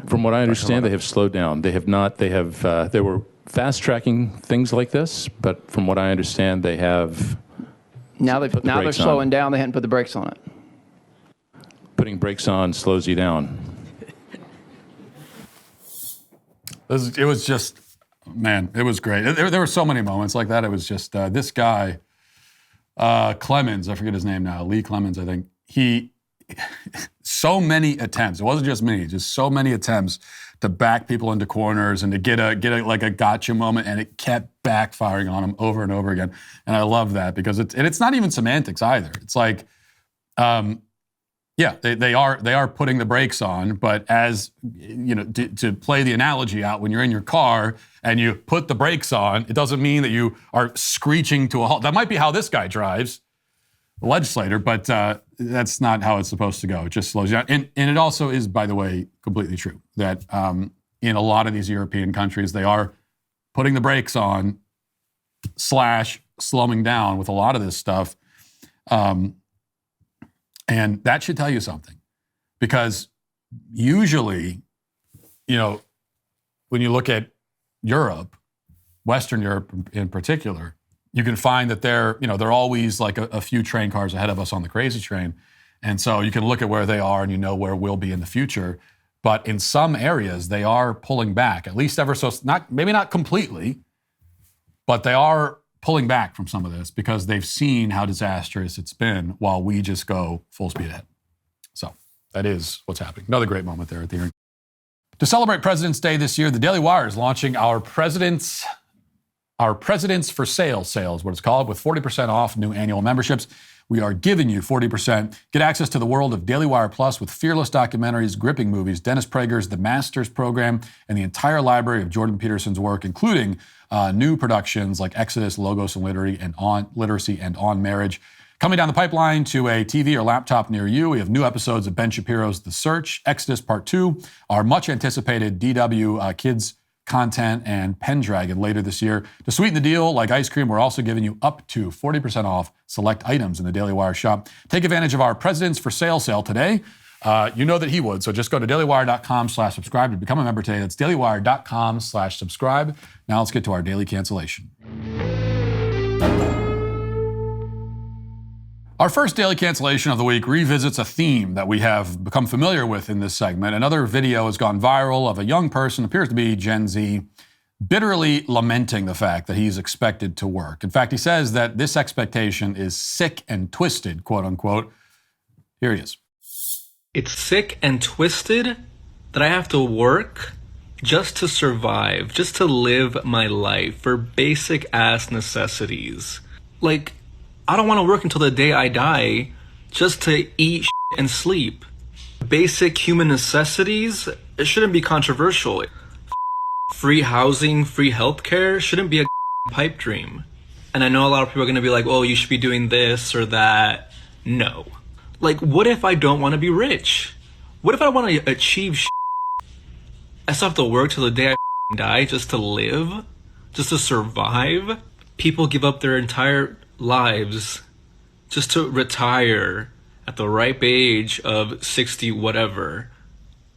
From what I understand, they have slowed down. They have not. They have. They were fast tracking things like this, but from what I understand, they have. Now they're slowing down. They hadn't put the brakes on it. Putting brakes on slows you down. It was just, man, it was great. There were so many moments like that. It was just this guy, Clemens, I forget his name now, Lee Clemens, I think. He, so many attempts. It wasn't just me, just so many attempts to back people into corners and to get a like a gotcha moment, and it kept backfiring on him over and over again. And I love that because it's not even semantics either. It's like, yeah, they are putting the brakes on, but as you know, to play the analogy out, when you're in your car and you put the brakes on, it doesn't mean that you are screeching to a halt. That might be how this guy drives, the legislator, but that's not how it's supposed to go. It just slows you down. And it also is, by the way, completely true that in a lot of these European countries, they are putting the brakes on / slowing down with a lot of this stuff. And that should tell you something, because usually, you know, when you look at Europe, Western Europe in particular, you can find that they're always like a few train cars ahead of us on the crazy train. And so you can look at where they are and you know where we'll be in the future. But in some areas, they are pulling back, at least ever so, maybe not completely, but they are pulling back from some of this because they've seen how disastrous it's been while we just go full speed ahead. So that is what's happening. Another great moment there at the hearing. To celebrate President's Day this year, the Daily Wire is launching our Presidents for Sale sales, what it's called, with 40% off new annual memberships. We are giving you 40%. Get access to the world of Daily Wire Plus with fearless documentaries, gripping movies, Dennis Prager's The Masters program, and the entire library of Jordan Peterson's work, including new productions like Exodus, Logos and Literacy, and On Marriage. Coming down the pipeline to a TV or laptop near you, we have new episodes of Ben Shapiro's The Search, Exodus Part 2, our much-anticipated DW Kids content, and Pendragon later this year. To sweeten the deal, like ice cream, we're also giving you up to 40% off select items in the Daily Wire shop. Take advantage of our Presidents for Sale sale today. You know that he would, so just go to dailywire.com/subscribe to become a member today. That's dailywire.com/subscribe. Now let's get to our daily cancellation. Our first daily cancellation of the week revisits a theme that we have become familiar with in this segment. Another video has gone viral of a young person, appears to be Gen Z, bitterly lamenting the fact that he's expected to work. In fact, he says that this expectation is sick and twisted, quote unquote. Here he is. It's sick and twisted that I have to work just to survive, just to live my life for basic ass necessities. Like, I don't want to work until the day I die just to eat and sleep. Basic human necessities, it shouldn't be controversial. Free housing, free healthcare shouldn't be a pipe dream. And I know a lot of people are going to be like, oh, you should be doing this or that. No. Like, what if I don't want to be rich? What if I want to achieve I still have to work till the day I die just to live? Just to survive? People give up their entire lives just to retire at the ripe age of 60 whatever.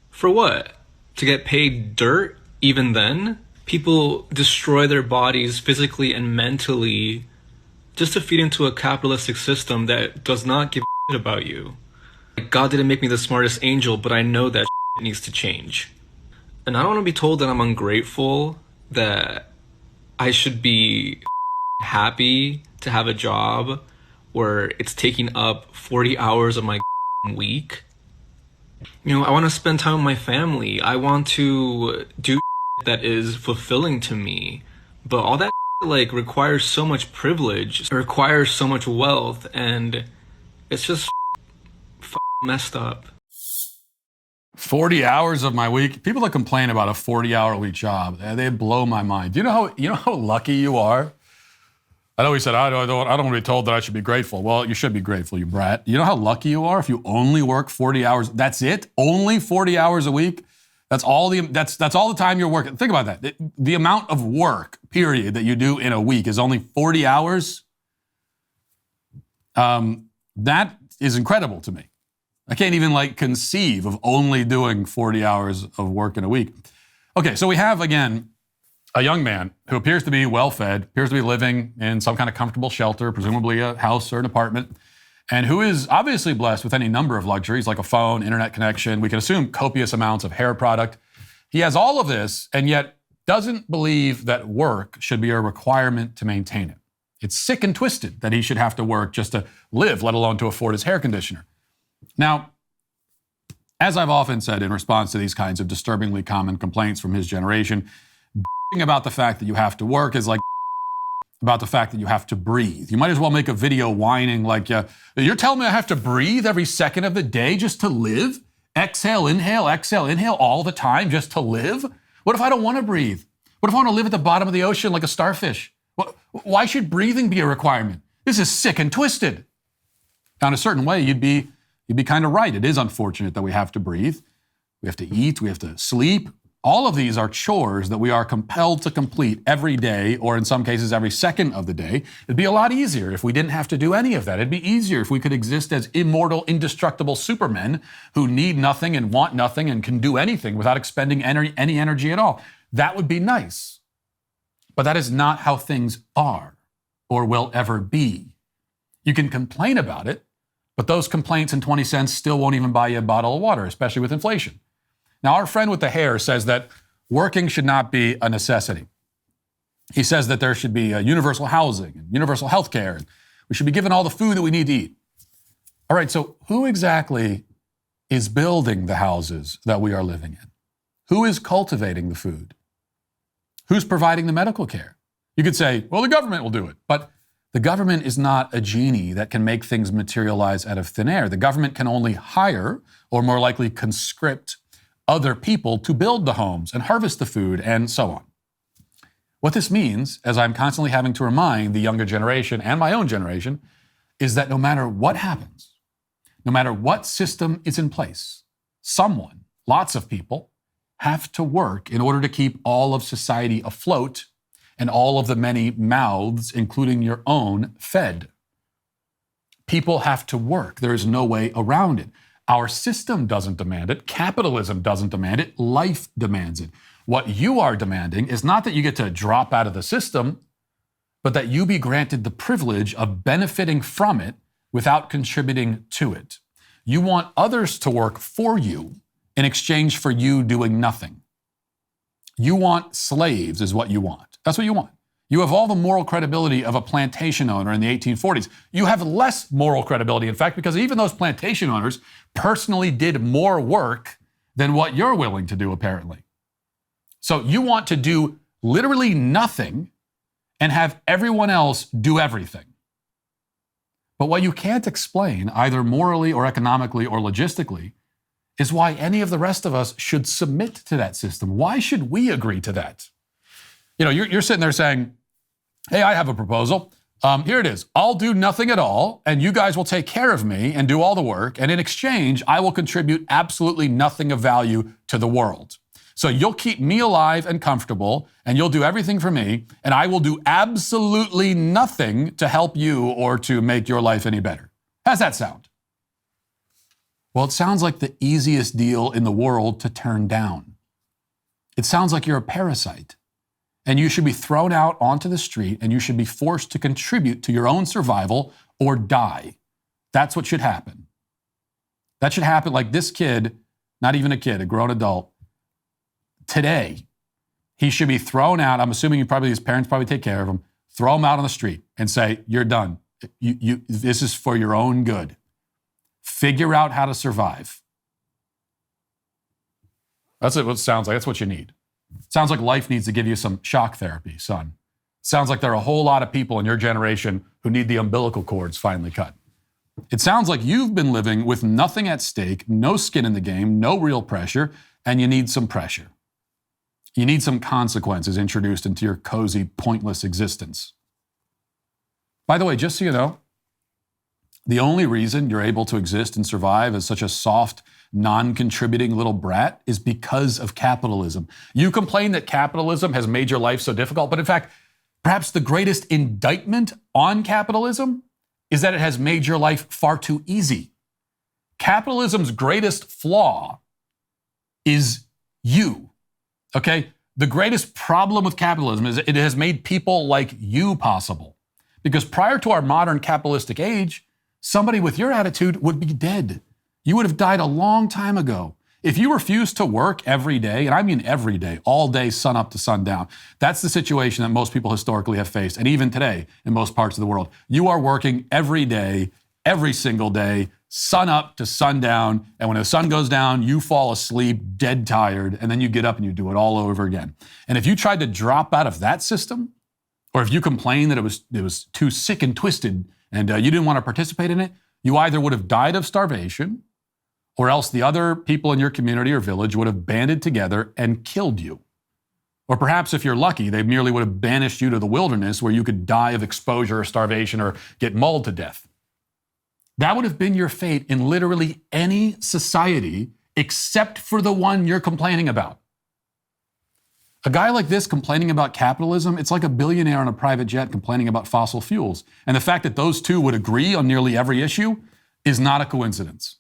For what? to get paid dirt even then. People destroy their bodies physically and mentally just to feed into a capitalistic system that does not give a shit about you. God didn't make me the smartest angel, but I know that shit needs to change. And I don't want to be told that I'm ungrateful, that I should be happy to have a job where it's taking up 40 hours of my week. You know, I want to spend time with my family. I want to do that is fulfilling to me. But all that like requires so much privilege, it requires so much wealth, and it's just messed up. 40 hours of my week. People that complain about a 40-hour week job, they blow my mind. Do you know how lucky you are? I know he said, I don't want to be told that I should be grateful. Well, you should be grateful, you brat. You know how lucky you are if you only work 40 hours? That's it? Only 40 hours a week? That's all the time you're working. Think about that. The amount of work, period, that you do in a week is only 40 hours. That is incredible to me. I can't even conceive of only doing 40 hours of work in a week. Okay, so we have, again, a young man who appears to be well-fed, appears to be living in some kind of comfortable shelter, presumably a house or an apartment, and who is obviously blessed with any number of luxuries like a phone, internet connection. We can assume copious amounts of hair product. He has all of this and yet doesn't believe that work should be a requirement to maintain it. It's sick and twisted that he should have to work just to live, let alone to afford his hair conditioner. Now, as I've often said in response to these kinds of disturbingly common complaints from his generation, about the fact that you have to work is like about the fact that you have to breathe. You might as well make a video whining like, you're telling me I have to breathe every second of the day just to live? Exhale, inhale all the time just to live? What if I don't want to breathe? What if I want to live at the bottom of the ocean like a starfish? Why should breathing be a requirement? This is sick and twisted. Now, in a certain way, you'd be kind of right. It is unfortunate that we have to breathe. We have to eat. We have to sleep. All of these are chores that we are compelled to complete every day, or in some cases, every second of the day. It'd be a lot easier if we didn't have to do any of that. It'd be easier if we could exist as immortal, indestructible supermen who need nothing and want nothing and can do anything without expending any energy at all. That would be nice. But that is not how things are or will ever be. You can complain about it, but those complaints and 20 cents still won't even buy you a bottle of water, especially with inflation. Now, our friend with the hair says that working should not be a necessity. He says that there should be universal housing and universal health care. We should be given all the food that we need to eat. All right, so who exactly is building the houses that we are living in? Who is cultivating the food? Who's providing the medical care? You could say, well, the government will do it. But the government is not a genie that can make things materialize out of thin air. The government can only hire, or more likely conscript, other people to build the homes and harvest the food and so on. What this means, as I'm constantly having to remind the younger generation and my own generation, is that no matter what happens, no matter what system is in place, someone, lots of people, have to work in order to keep all of society afloat and all of the many mouths, including your own, fed. People have to work. There is no way around it. Our system doesn't demand it. Capitalism doesn't demand it. Life demands it. What you are demanding is not that you get to drop out of the system, but that you be granted the privilege of benefiting from it without contributing to it. You want others to work for you in exchange for you doing nothing. You want slaves is what you want. That's what you want. You have all the moral credibility of a plantation owner in the 1840s. You have less moral credibility, in fact, because even those plantation owners personally did more work than what you're willing to do, apparently. So you want to do literally nothing and have everyone else do everything. But what you can't explain, either morally or economically or logistically, is why any of the rest of us should submit to that system. Why should we agree to that? You know, you're sitting there saying, hey, I have a proposal. Here it is. I'll do nothing at all, and you guys will take care of me and do all the work, and in exchange, I will contribute absolutely nothing of value to the world. So you'll keep me alive and comfortable, and you'll do everything for me, and I will do absolutely nothing to help you or to make your life any better. How's that sound? Well, it sounds like the easiest deal in the world to turn down. It sounds like you're a parasite. And you should be thrown out onto the street and you should be forced to contribute to your own survival or die. That's what should happen. That should happen like this kid, not even a kid, a grown adult. Today, he should be thrown out. I'm assuming his parents probably take care of him. Throw him out on the street and say, you're done. This is for your own good. Figure out how to survive. That's what it sounds like. That's what you need. Sounds like life needs to give you some shock therapy, son. Sounds like there are a whole lot of people in your generation who need the umbilical cords finally cut. It sounds like you've been living with nothing at stake, no skin in the game, no real pressure, and you need some pressure. You need some consequences introduced into your cozy, pointless existence. By the way, just so you know, the only reason you're able to exist and survive as such a soft, non-contributing little brat is because of capitalism. You complain that capitalism has made your life so difficult, but in fact, perhaps the greatest indictment on capitalism is that it has made your life far too easy. Capitalism's greatest flaw is you, okay? The greatest problem with capitalism is it has made people like you possible. Because prior to our modern capitalistic age, somebody with your attitude would be dead. You would have died a long time ago. If you refuse to work every day, and I mean every day, all day, sun up to sundown, that's the situation that most people historically have faced, and even today in most parts of the world. You are working every day, every single day, sun up to sundown, and when the sun goes down, you fall asleep dead tired, and then you get up and you do it all over again. And if you tried to drop out of that system, or if you complained that it was too sick and twisted and you didn't want to participate in it, you either would have died of starvation, or else the other people in your community or village would have banded together and killed you. Or perhaps if you're lucky, they merely would have banished you to the wilderness where you could die of exposure or starvation or get mauled to death. That would have been your fate in literally any society except for the one you're complaining about. A guy like this complaining about capitalism, it's like a billionaire on a private jet complaining about fossil fuels. And the fact that those two would agree on nearly every issue is not a coincidence.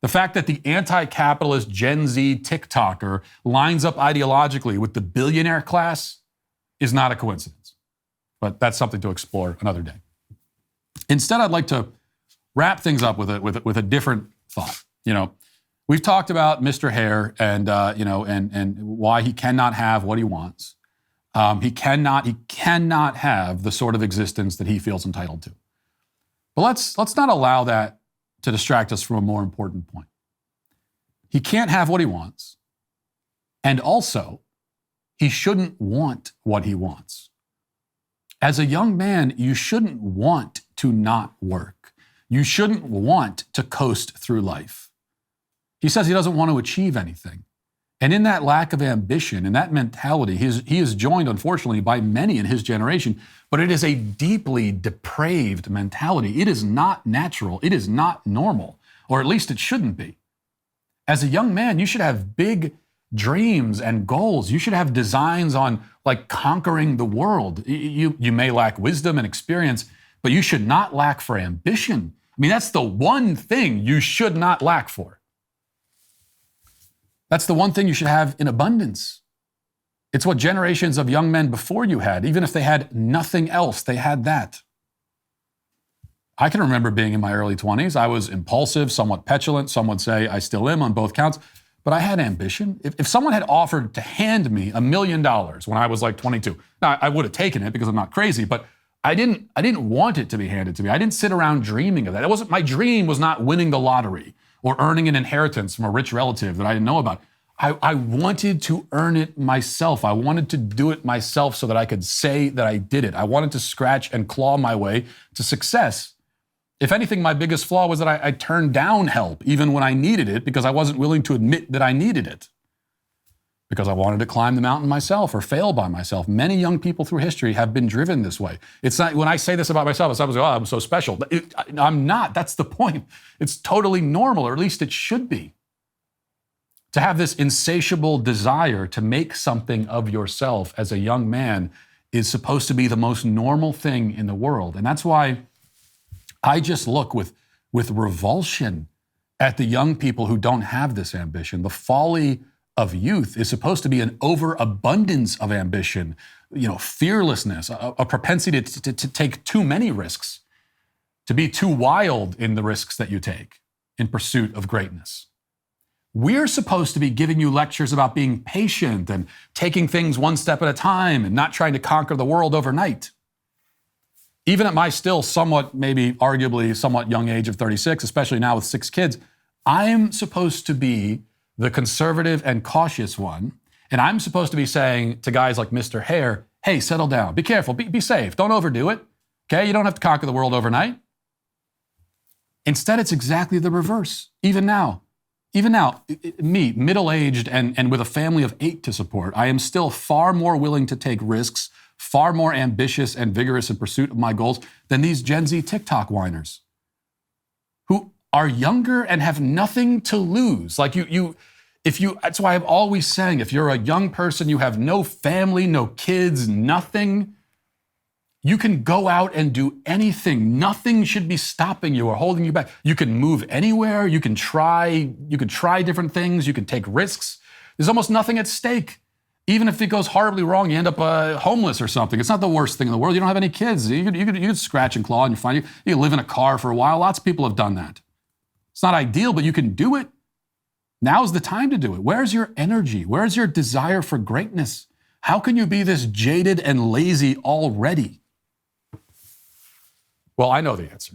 The fact that the anti-capitalist Gen Z TikToker lines up ideologically with the billionaire class is not a coincidence. But that's something to explore another day. Instead, I'd like to wrap things up with a different thought. You know, we've talked about Mr. Hare and and why he cannot have what he wants. He cannot have the sort of existence that he feels entitled to. But let's not allow that to distract us from a more important point. He can't have what he wants, and also, he shouldn't want what he wants. As a young man, you shouldn't want to not work. You shouldn't want to coast through life. He says he doesn't want to achieve anything. And in that lack of ambition, in that mentality, he is joined, unfortunately, by many in his generation, but it is a deeply depraved mentality. It is not natural. It is not normal, or at least it shouldn't be. As a young man, you should have big dreams and goals. You should have designs on like conquering the world. You may lack wisdom and experience, but you should not lack for ambition. I mean, that's the one thing you should not lack for. That's the one thing you should have in abundance. It's what generations of young men before you had. Even if they had nothing else, they had that. I can remember being in my early 20s. I was impulsive, somewhat petulant. Some would say I still am on both counts. But I had ambition. If someone had offered to hand me $1 million when I was like 22, now I would have taken it because I'm not crazy, but I didn't want it to be handed to me. I didn't sit around dreaming of that. My dream was not winning the lottery or earning an inheritance from a rich relative that I didn't know about. I wanted to earn it myself. I wanted to do it myself so that I could say that I did it. I wanted to scratch and claw my way to success. If anything, my biggest flaw was that I turned down help even when I needed it because I wasn't willing to admit that I needed it. Because I wanted to climb the mountain myself or fail by myself. Many young people through history have been driven this way. It's not, when I say this about myself, it's always, oh, I'm so special. I'm not. That's the point. It's totally normal, or at least it should be. To have this insatiable desire to make something of yourself as a young man is supposed to be the most normal thing in the world. And that's why I just look with revulsion at the young people who don't have this ambition, the folly of youth is supposed to be an overabundance of ambition, fearlessness, a propensity to take too many risks, to be too wild in the risks that you take in pursuit of greatness. We're supposed to be giving you lectures about being patient and taking things one step at a time and not trying to conquer the world overnight. Even at my still somewhat, maybe arguably somewhat young age of 36, especially now with 6 kids, I'm supposed to be the conservative and cautious one. And I'm supposed to be saying to guys like Mr. Hare, hey, settle down, be careful, be safe, don't overdo it. Okay, you don't have to conquer the world overnight. Instead, it's exactly the reverse. Even now, me, middle-aged and with a family of 8 to support, I am still far more willing to take risks, far more ambitious and vigorous in pursuit of my goals than these Gen Z TikTok whiners who are younger and have nothing to lose. Like that's why I'm always saying, if you're a young person, you have no family, no kids, nothing, you can go out and do anything. Nothing should be stopping you or holding you back. You can move anywhere. You can try different things. You can take risks. There's almost nothing at stake. Even if it goes horribly wrong, you end up homeless or something. It's not the worst thing in the world. You don't have any kids. You could scratch and claw and you're fine. You can live in a car for a while. Lots of people have done that. It's not ideal, but you can do it. Now's the time to do it. Where's your energy? Where's your desire for greatness? How can you be this jaded and lazy already? Well, I know the answer.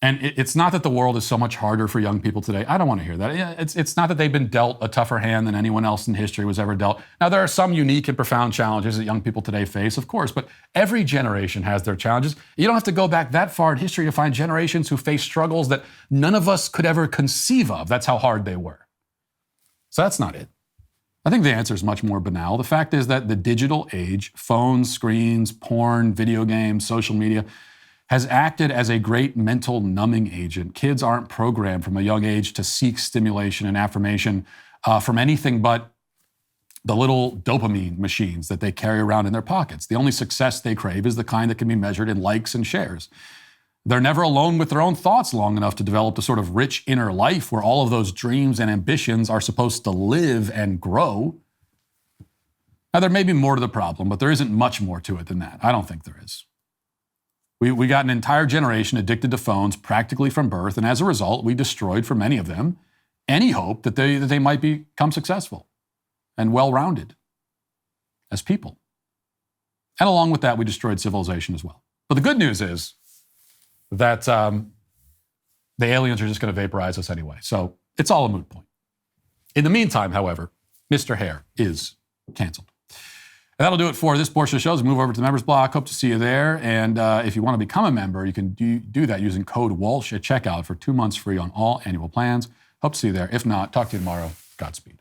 And it's not that the world is so much harder for young people today. I don't want to hear that. It's not that they've been dealt a tougher hand than anyone else in history was ever dealt. Now, there are some unique and profound challenges that young people today face, of course, but every generation has their challenges. You don't have to go back that far in history to find generations who face struggles that none of us could ever conceive of. That's how hard they were. So that's not it. I think the answer is much more banal. The fact is that the digital age, phones, screens, porn, video games, social media, has acted as a great mental numbing agent. Kids aren't programmed from a young age to seek stimulation and affirmation from anything but the little dopamine machines that they carry around in their pockets. The only success they crave is the kind that can be measured in likes and shares. They're never alone with their own thoughts long enough to develop the sort of rich inner life where all of those dreams and ambitions are supposed to live and grow. Now, there may be more to the problem, but there isn't much more to it than that. I don't think there is. We got an entire generation addicted to phones practically from birth, and as a result, we destroyed for many of them any hope that they might become successful and well-rounded as people. And along with that, we destroyed civilization as well. But the good news is that the aliens are just going to vaporize us anyway, so it's all a moot point. In the meantime, however, Mr. Hare is canceled. And that'll do it for this portion of the show. As we move over to the members block, hope to see you there. And if you want to become a member, you can do that using code Walsh at checkout for 2 months free on all annual plans. Hope to see you there. If not, talk to you tomorrow. Godspeed.